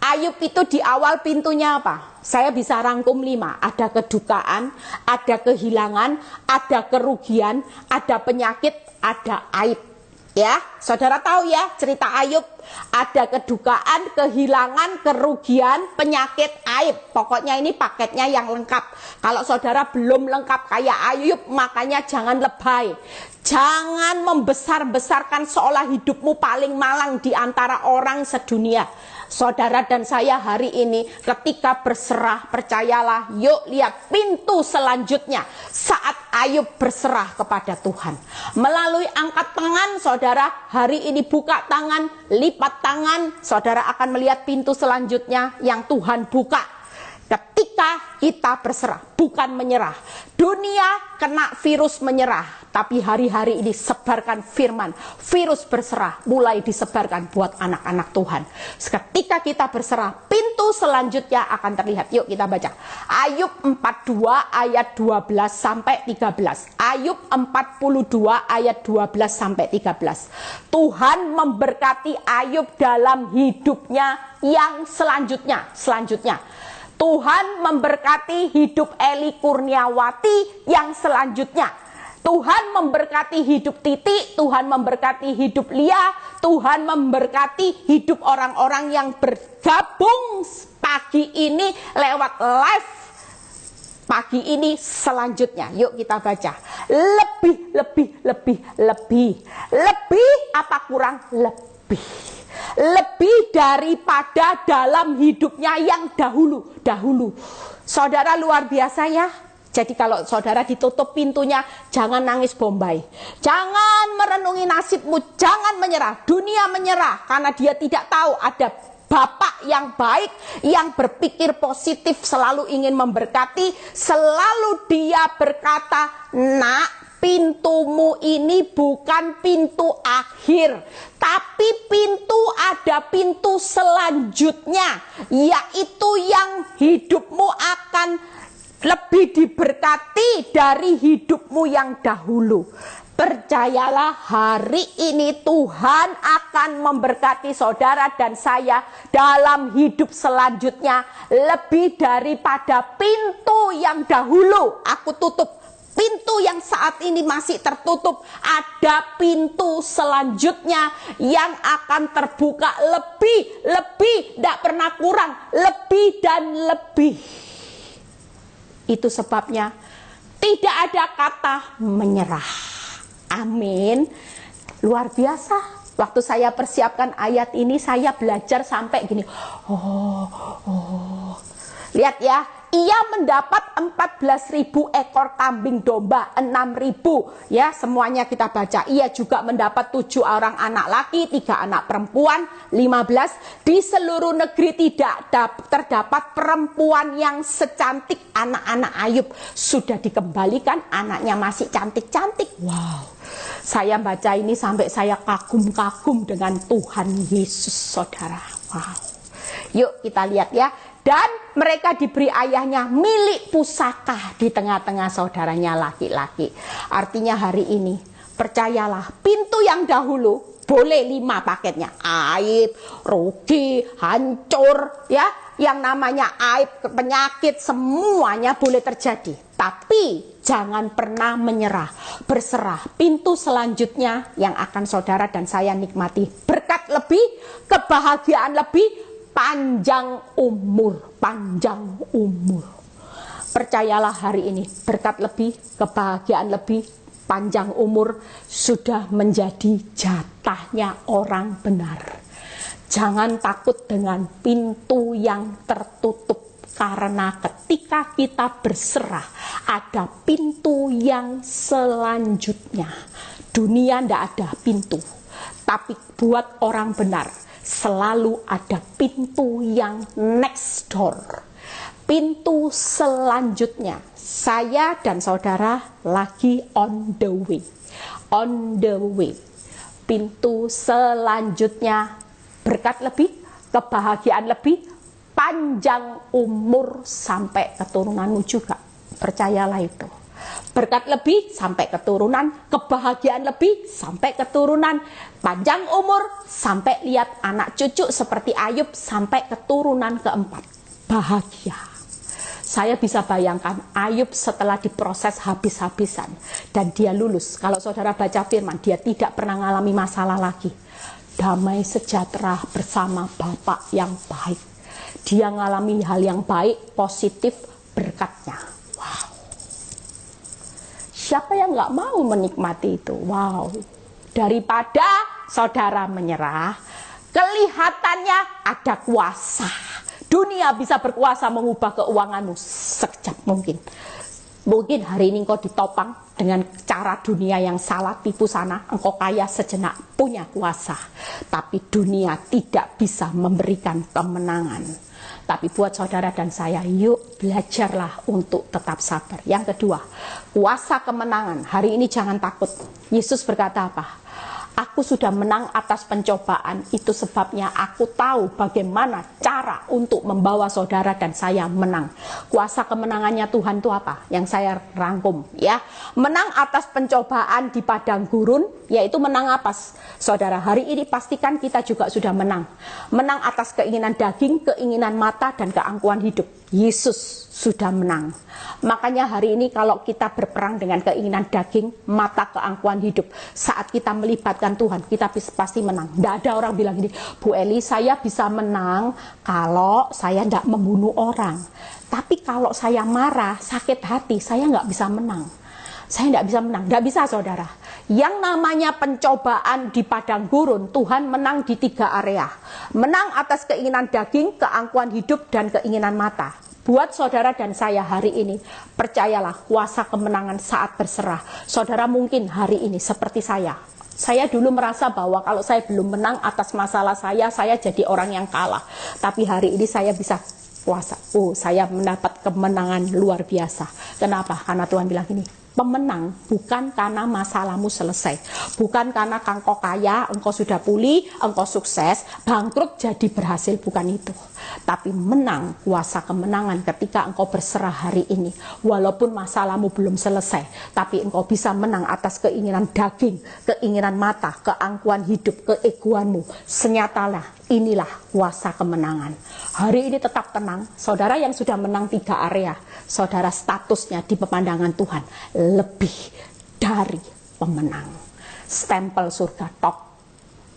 Ayub itu di awal pintunya apa? Saya bisa rangkum 5. Ada kedukaan, ada kehilangan, ada kerugian, ada penyakit, ada aib. Ya, saudara tahu ya cerita Ayub. Ada kedukaan, kehilangan, kerugian, penyakit, aib. Pokoknya ini paketnya yang lengkap. Kalau saudara belum lengkap kayak Ayub, makanya jangan lebay. Jangan membesar-besarkan seolah hidupmu paling malang di antara orang sedunia. Saudara dan saya hari ini ketika berserah, percayalah, yuk lihat pintu selanjutnya saat Ayub berserah kepada Tuhan. Melalui angkat tangan, saudara hari ini buka tangan, lipat tangan, saudara akan melihat pintu selanjutnya yang Tuhan buka. Ketika kita berserah, bukan menyerah. Dunia kena virus menyerah, tapi hari-hari ini sebarkan firman. Virus berserah mulai disebarkan buat anak-anak Tuhan. Ketika kita berserah, pintu selanjutnya akan terlihat. Yuk kita baca. Ayub 42 ayat 12 sampai 13. Ayub 42 ayat 12 sampai 13. Tuhan memberkati Ayub dalam hidupnya yang selanjutnya. Tuhan memberkati hidup Eli Kurniawati yang selanjutnya. Tuhan memberkati hidup Titi, Tuhan memberkati hidup Lia, Tuhan memberkati hidup orang-orang yang bergabung pagi ini lewat live pagi ini selanjutnya. Yuk kita baca. Lebih apa kurang? Lebih daripada dalam hidupnya yang dahulu. Saudara luar biasa ya. Jadi kalau saudara ditutup pintunya, jangan nangis Bombay. Jangan merenungi nasibmu, jangan menyerah. Dunia menyerah karena dia tidak tahu ada Bapak yang baik, yang berpikir positif, selalu ingin memberkati. Selalu dia berkata, nak, pintumu ini bukan pintu akhir, tapi ada pintu selanjutnya, yaitu yang hidupmu akan lebih diberkati dari hidupmu yang dahulu. Percayalah, hari ini Tuhan akan memberkati saudara dan saya dalam hidup selanjutnya lebih daripada pintu yang dahulu aku tutup. Pintu yang saat ini masih tertutup, ada pintu selanjutnya yang akan terbuka lebih, tidak pernah kurang, lebih dan lebih. Itu sebabnya tidak ada kata menyerah. Amin. Luar biasa. Waktu saya persiapkan ayat ini, saya belajar sampai gini. Lihat ya. Ia mendapat 14.000 ekor kambing domba, 6.000 ya, semuanya kita baca. Ia juga mendapat 7 orang anak laki, 3 anak perempuan, 15. Di seluruh negeri tidak terdapat perempuan yang secantik anak-anak Ayub. Sudah dikembalikan, anaknya masih cantik-cantik. Wow. Saya baca ini sampai saya kagum-kagum dengan Tuhan Yesus, saudara. Wow. Yuk kita lihat ya. Dan mereka diberi ayahnya milik pusaka di tengah-tengah saudaranya laki-laki. Artinya hari ini, percayalah, pintu yang dahulu boleh 5 paketnya. Aib, rugi, hancur, ya. Yang namanya aib, penyakit, semuanya boleh terjadi. Tapi jangan pernah menyerah, berserah. Pintu selanjutnya yang akan saudara dan saya nikmati. Berkat lebih, kebahagiaan lebih, panjang umur. Percayalah hari ini, berkat lebih, kebahagiaan lebih, panjang umur sudah menjadi jatahnya orang benar. Jangan takut dengan pintu yang tertutup, karena ketika kita berserah ada pintu yang selanjutnya. Dunia tidak ada pintu, tapi buat orang benar selalu ada pintu yang next door, pintu selanjutnya. Saya dan saudara lagi on the way. Pintu selanjutnya, berkat lebih, kebahagiaan lebih, panjang umur sampai keturunanmu juga. Percayalah itu. Berkat lebih sampai keturunan, kebahagiaan lebih sampai keturunan, panjang umur sampai lihat anak cucu seperti Ayub sampai keturunan keempat. Bahagia. Saya bisa bayangkan Ayub setelah diproses habis-habisan dan dia lulus. Kalau saudara baca firman, dia tidak pernah mengalami masalah lagi. Damai sejahtera bersama Bapa yang baik. Dia mengalami hal yang baik, positif, berkatnya. Wow. Siapa yang nggak mau menikmati itu? Wow. Daripada saudara menyerah, kelihatannya ada kuasa. Dunia bisa berkuasa mengubah keuanganmu sekejap mungkin. Mungkin hari ini engkau ditopang dengan cara dunia yang salah, tipu sana, engkau kaya sejenak, punya kuasa. Tapi dunia tidak bisa memberikan kemenangan. Tapi buat saudara dan saya, yuk belajarlah untuk tetap sabar. Yang kedua, kuasa kemenangan. Hari ini jangan takut. Yesus berkata apa? Aku sudah menang atas pencobaan. Itu sebabnya aku tahu bagaimana cara untuk membawa saudara dan saya menang. Kuasa kemenangannya Tuhan itu apa? Yang saya rangkum ya. Menang atas pencobaan di padang gurun, yaitu menang apa? Saudara, hari ini pastikan kita juga sudah menang. Menang atas keinginan daging, keinginan mata, dan keangkuhan hidup. Yesus sudah menang. Makanya hari ini kalau kita berperang dengan keinginan daging, mata, keangkuhan hidup, saat kita melibatkan Tuhan, kita pasti menang. Tidak ada orang bilang gini, Bu Eli, saya bisa menang kalau saya tidak membunuh orang. Tapi kalau saya marah, sakit hati, saya nggak bisa menang. Saya tidak bisa menang. Tidak bisa, saudara. Yang namanya pencobaan di padang gurun, Tuhan menang di 3 area. Menang atas keinginan daging, keangkuhan hidup, dan keinginan mata. Buat saudara dan saya hari ini, percayalah kuasa kemenangan saat berserah. Saudara mungkin hari ini seperti saya. Saya dulu merasa bahwa kalau saya belum menang atas masalah saya jadi orang yang kalah. Tapi hari ini saya bisa puasa. Saya mendapat kemenangan luar biasa. Kenapa? Karena Tuhan bilang gini, pemenang bukan karena masalahmu selesai, bukan karena engkau kaya, engkau sudah pulih, engkau sukses, bangkrut jadi berhasil, bukan itu. Tapi menang, kuasa kemenangan ketika engkau berserah hari ini, walaupun masalahmu belum selesai, tapi engkau bisa menang atas keinginan daging, keinginan mata, keangkuhan hidup, keegoanmu. Senyatalah, inilah kuasa kemenangan. Hari ini tetap tenang, saudara yang sudah menang 3 area, saudara statusnya di pemandangan Tuhan lebih dari pemenang. Stempel surga, tok.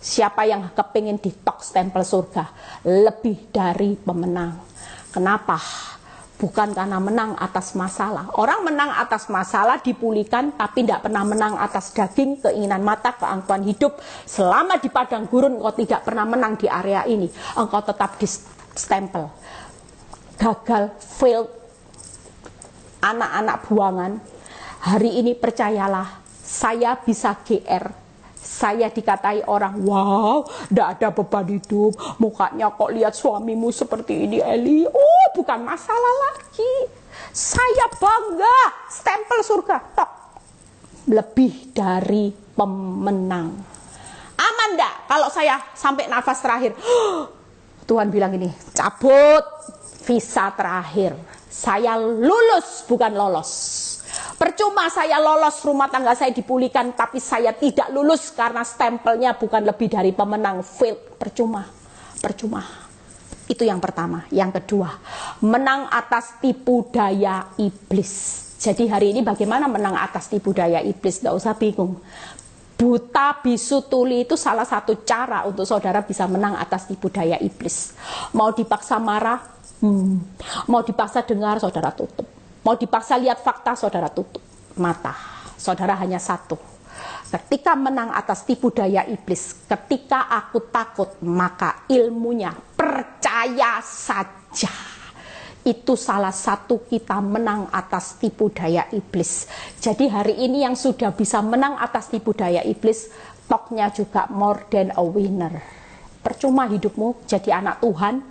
Siapa yang kepingin ditok stempel surga? Lebih dari pemenang. Kenapa? Bukan karena menang atas masalah. Orang menang atas masalah dipulihkan, tapi tidak pernah menang atas daging, keinginan mata, keangkuhan hidup. Selama di padang gurun engkau tidak pernah menang di area ini, engkau tetap di stempel gagal, failed, anak-anak buangan. Hari ini percayalah, saya bisa GR. Saya dikatai orang, wow, tidak ada beban hidup, mukanya kok lihat suamimu seperti ini, Eli. Oh, bukan masalah lagi. Saya bangga, stempel surga, tok. Lebih dari pemenang. Aman enggak kalau saya sampai nafas terakhir? Tuhan bilang ini, cabut visa terakhir. Saya lulus, bukan lolos. Percuma saya lolos, rumah tangga saya dipulihkan, tapi saya tidak lulus karena stempelnya bukan lebih dari pemenang, failed. Percuma. Itu yang pertama. Yang kedua, menang atas tipu daya iblis. Jadi hari ini bagaimana menang atas tipu daya iblis? Tidak usah bingung. Buta, bisu, tuli itu salah satu cara untuk saudara bisa menang atas tipu daya iblis. Mau dipaksa marah, mau dipaksa dengar, saudara tutup. Mau dipaksa lihat fakta, saudara tutup mata. Saudara hanya satu. Ketika menang atas tipu daya iblis, ketika aku takut, maka ilmunya percaya saja. Itu salah satu kita menang atas tipu daya iblis. Jadi hari ini yang sudah bisa menang atas tipu daya iblis, toknya juga more than a winner. Percuma hidupmu jadi anak Tuhan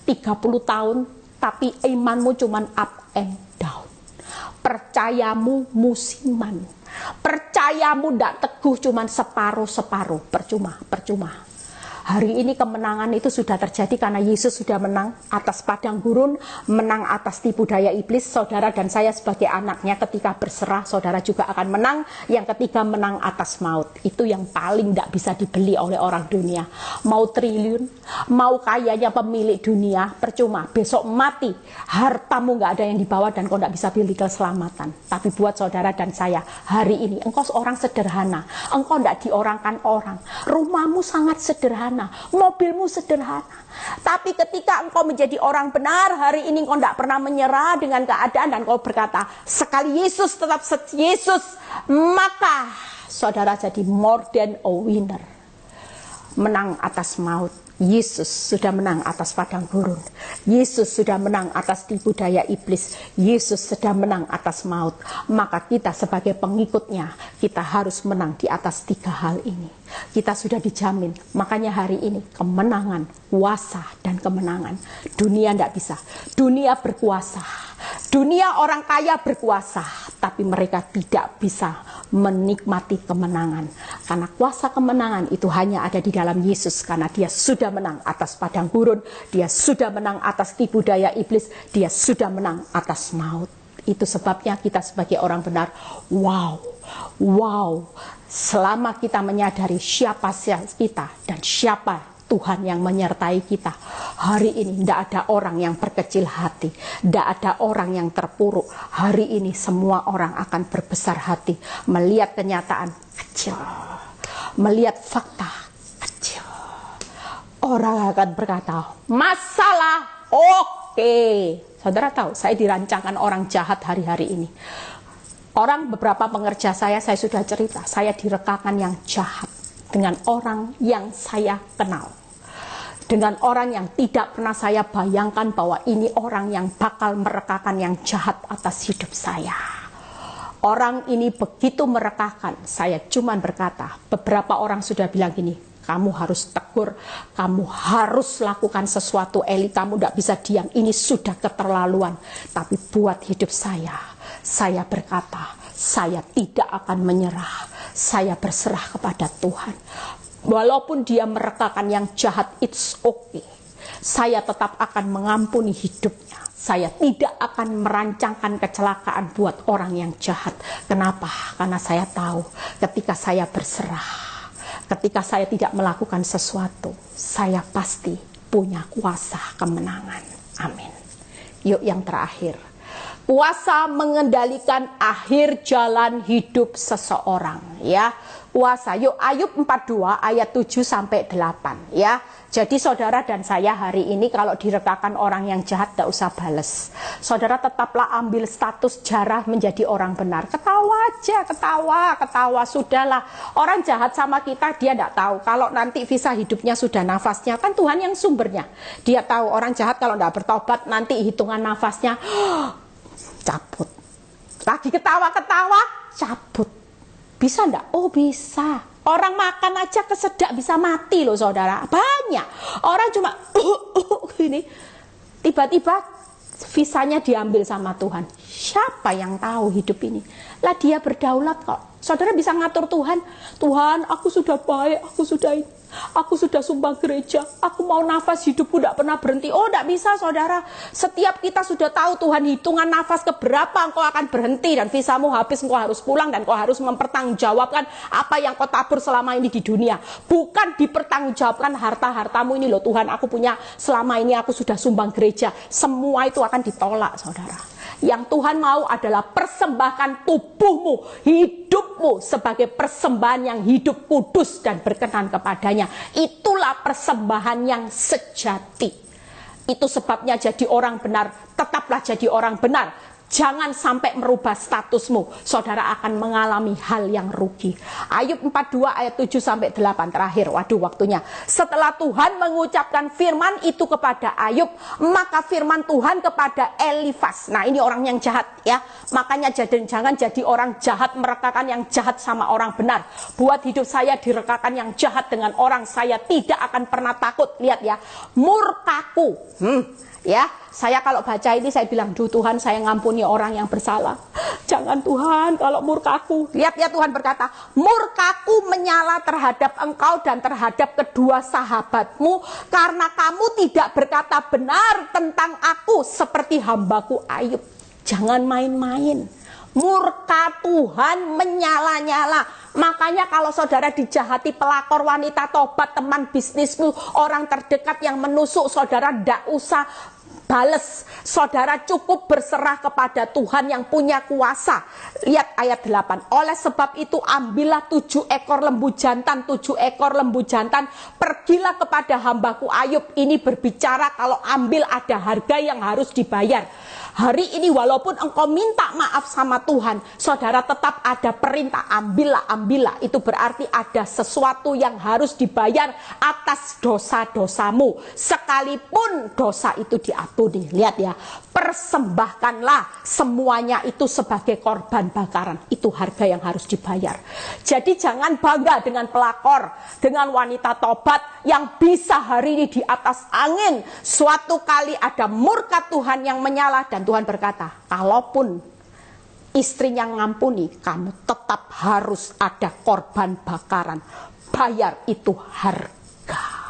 30 tahun, tapi imanmu cuman up and down. Percayamu musiman. Percayamu tidak teguh cuman separuh-separuh. Percuma. Hari ini kemenangan itu sudah terjadi karena Yesus sudah menang atas padang gurun, menang atas tipu daya iblis. Saudara dan saya sebagai anaknya ketika berserah, saudara juga akan menang. Yang ketiga, menang atas maut. Itu yang paling tidak bisa dibeli oleh orang dunia. Mau triliun, mau kayanya pemilik dunia, percuma. Besok mati, hartamu nggak ada yang dibawa dan kau tidak bisa beli keselamatan. Tapi buat saudara dan saya, hari ini engkau seorang sederhana. Engkau tidak diorangkan orang. Rumahmu sangat sederhana. Mobilmu sederhana, tapi ketika engkau menjadi orang benar, hari ini engkau tidak pernah menyerah dengan keadaan dan engkau berkata, sekali Yesus tetap Yesus, maka saudara jadi more than a winner. Menang atas maut. Yesus sudah menang atas padang gurun. Yesus sudah menang atas tipu daya iblis. Yesus sudah menang atas maut. Maka kita sebagai pengikutnya, kita harus menang di atas 3 hal ini. Kita sudah dijamin. Makanya hari ini kemenangan, kuasa, dan kemenangan. Dunia tidak bisa. Dunia berkuasa. Dunia orang kaya berkuasa. Tapi mereka tidak bisa menikmati kemenangan. Karena kuasa kemenangan itu hanya ada di dalam Yesus, karena dia sudah menang atas padang gurun, dia sudah menang atas tipu daya iblis, dia sudah menang atas maut. Itu sebabnya kita sebagai orang benar, wow, selama kita menyadari siapa kita dan siapa Tuhan yang menyertai kita, hari ini tidak ada orang yang berkecil hati, tidak ada orang yang terpuruk. Hari ini semua orang akan berbesar hati melihat kenyataan kecil, melihat fakta kecil. Orang akan berkata, masalah oke. Saudara tahu, saya dirancangkan orang jahat hari-hari ini. Beberapa pengerja saya sudah cerita, saya direkakan yang jahat dengan orang yang saya kenal. Dengan orang yang tidak pernah saya bayangkan bahwa ini orang yang bakal merekakan yang jahat atas hidup saya. Orang ini begitu merekakan, saya cuman berkata, beberapa orang sudah bilang gini, kamu harus tegur, kamu harus lakukan sesuatu, Eli, kamu tidak bisa diam, ini sudah keterlaluan. Tapi buat hidup saya berkata, saya tidak akan menyerah, saya berserah kepada Tuhan. Walaupun dia merekakan yang jahat, it's okay. Saya tetap akan mengampuni hidupnya. Saya tidak akan merancangkan kecelakaan buat orang yang jahat. Kenapa? Karena saya tahu ketika saya berserah, ketika saya tidak melakukan sesuatu, saya pasti punya kuasa kemenangan. Amin. Yuk yang terakhir. Kuasa mengendalikan akhir jalan hidup seseorang, ya. Kuasa. Yuk Ayub 42 ayat 7 sampai 8, ya. Jadi saudara dan saya hari ini kalau direkakan orang yang jahat tidak usah bales. Saudara tetaplah ambil status jarah menjadi orang benar. Ketawa aja, ketawa, sudahlah. Orang jahat sama kita dia tidak tahu. Kalau nanti visa hidupnya sudah nafasnya, kan Tuhan yang sumbernya. Dia tahu orang jahat kalau tidak bertobat nanti hitungan nafasnya cabut. Lagi ketawa, cabut. Bisa enggak? Oh bisa. Orang makan aja kesedak bisa mati loh saudara. Banyak. Orang cuma gini. Tiba-tiba visanya diambil sama Tuhan. Siapa yang tahu hidup ini? Lah dia berdaulat kok. Saudara bisa ngatur Tuhan. Tuhan, aku sudah baik, aku sudah sumbang gereja, aku mau nafas hidupku tidak pernah berhenti. Oh tidak bisa saudara. Setiap kita sudah tahu Tuhan hitungan nafas keberapa engkau akan berhenti dan visamu habis, engkau harus pulang dan engkau harus mempertanggungjawabkan apa yang kau tabur selama ini di dunia. Bukan dipertanggungjawabkan harta-hartamu ini loh Tuhan, aku punya selama ini, aku sudah sumbang gereja. Semua itu akan ditolak saudara. Yang Tuhan mau adalah persembahkan tubuhmu, hidupmu sebagai persembahan yang hidup, kudus dan berkenan kepadanya. Itulah persembahan yang sejati. Itu sebabnya jadi orang benar, tetaplah jadi orang benar. Jangan sampai merubah statusmu. Saudara akan mengalami hal yang rugi. Ayub 42 ayat 7 sampai 8 terakhir. Waduh waktunya. Setelah Tuhan mengucapkan firman itu kepada Ayub, maka firman Tuhan kepada Elifas. Nah ini orang yang jahat ya. Makanya jangan jadi orang jahat merekakan yang jahat sama orang benar. Buat hidup saya direkakan yang jahat dengan orang, saya tidak akan pernah takut. Lihat ya, murkaku. Ya, saya kalau baca ini saya bilang, duh Tuhan saya ngampuni orang yang bersalah. Jangan Tuhan kalau murkaku. Lihat ya Tuhan berkata, murkaku menyala terhadap engkau dan terhadap kedua sahabatmu, karena kamu tidak berkata benar tentang aku seperti hambaku Ayub. Jangan main-main. Murka Tuhan menyala-nyala. Makanya kalau saudara dijahati pelakor wanita tobat, teman bisnismu, orang terdekat yang menusuk, saudara tidak usah bales. Saudara cukup berserah kepada Tuhan yang punya kuasa. Lihat ayat 8. Oleh sebab itu ambillah 7 ekor lembu jantan, 7 ekor lembu jantan, pergilah kepada hambaku Ayub. Ini berbicara kalau ambil ada harga yang harus dibayar. Hari ini walaupun engkau minta maaf sama Tuhan, saudara tetap ada perintah, ambillah. Itu berarti ada sesuatu yang harus dibayar atas dosa-dosamu. Sekalipun dosa itu diampuni. Lihat ya, persembahkanlah semuanya itu sebagai korban bakaran. Itu harga yang harus dibayar. Jadi jangan bangga dengan pelakor, dengan wanita tobat yang bisa hari ini di atas angin. Suatu kali ada murka Tuhan yang menyala dan Tuhan berkata, kalaupun istrinya ngampuni, kamu tetap harus ada korban bakaran. Bayar itu harga.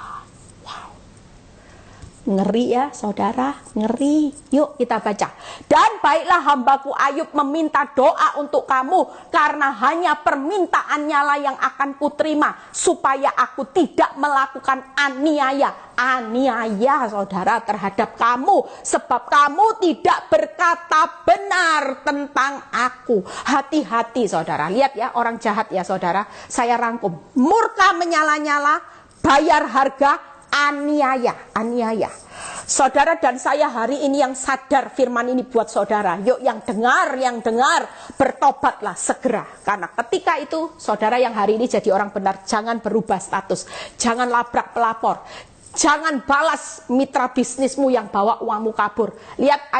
Ngeri ya saudara, ngeri. Yuk kita baca. Dan baiklah hambaku Ayub meminta doa untuk kamu, karena hanya permintaannya lah yang akan kuterima, supaya aku tidak melakukan aniaya saudara terhadap kamu, sebab kamu tidak berkata benar tentang aku. Hati-hati saudara, lihat ya orang jahat ya saudara, saya rangkum. Murka menyala-nyala, bayar harga, aniaya. Saudara dan saya hari ini yang sadar firman ini buat saudara. Yuk yang dengar, bertobatlah segera. Karena ketika itu saudara yang hari ini jadi orang benar, jangan berubah status, jangan labrak pelapor, jangan balas mitra bisnismu yang bawa uangmu kabur. Lihat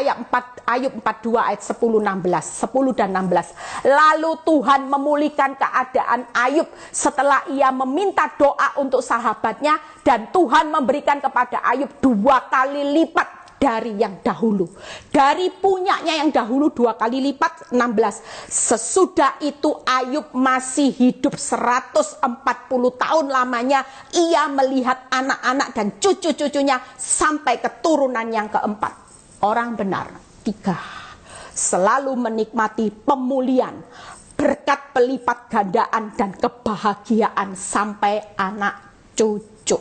Ayub 42 ayat 10 dan 16. Lalu Tuhan memulihkan keadaan Ayub setelah ia meminta doa untuk sahabatnya, dan Tuhan memberikan kepada Ayub 2 kali lipat dari yang dahulu. Dari punyanya yang dahulu 2 kali lipat, 16. Sesudah itu Ayub masih hidup 140 tahun lamanya. Ia melihat anak-anak dan cucu-cucunya sampai keturunan yang keempat. Orang benar 3 selalu menikmati pemulihan, berkat pelipat gandaan dan kebahagiaan sampai anak cucu.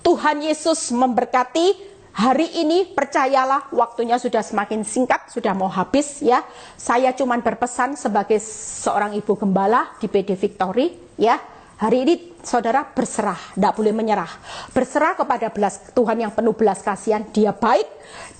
Tuhan Yesus memberkati. Hari ini percayalah, waktunya sudah semakin singkat, sudah mau habis ya. Saya cuman berpesan sebagai seorang ibu gembala di PD Victory ya. Hari ini saudara berserah, tidak boleh menyerah. Berserah kepada Tuhan yang penuh belas kasihan. Dia baik,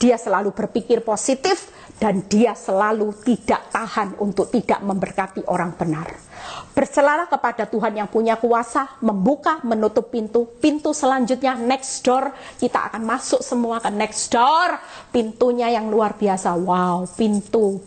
dia selalu berpikir positif, dan dia selalu tidak tahan untuk tidak memberkati orang benar. Berserahlah kepada Tuhan yang punya kuasa membuka, menutup pintu. Pintu selanjutnya next door, kita akan masuk semua ke next door. Pintunya yang luar biasa. Wow, pintu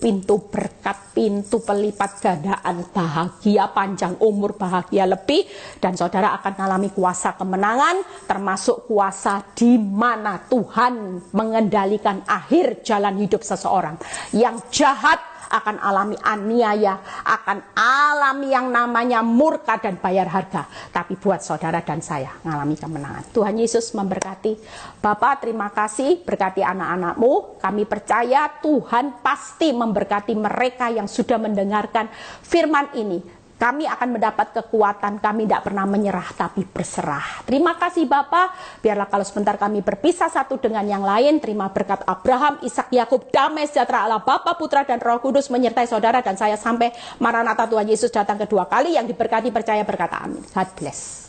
berkat, pintu pelipat gandaan, bahagia, panjang umur, bahagia lebih. Dan saudara akan mengalami kuasa kemenangan, termasuk kuasa di mana Tuhan mengendalikan akhir jalan hidup seseorang. Yang jahat akan alami aniaya, akan alami yang namanya murka dan bayar harga. Tapi buat saudara dan saya mengalami kemenangan. Tuhan Yesus memberkati. Bapak terima kasih, berkati anak-anakmu. Kami percaya Tuhan pasti memberkati mereka yang sudah mendengarkan firman ini. Kami akan mendapat kekuatan, kami tidak pernah menyerah tapi berserah. Terima kasih Bapak, biarlah kalau sebentar kami berpisah satu dengan yang lain, terima berkat Abraham, Ishak, Yakub, damai sejahtera Allah Bapa, Putra dan Roh Kudus menyertai saudara dan saya sampai Maranatha Tuhan Yesus datang kedua kali. Yang diberkati percaya berkata amin. God bless.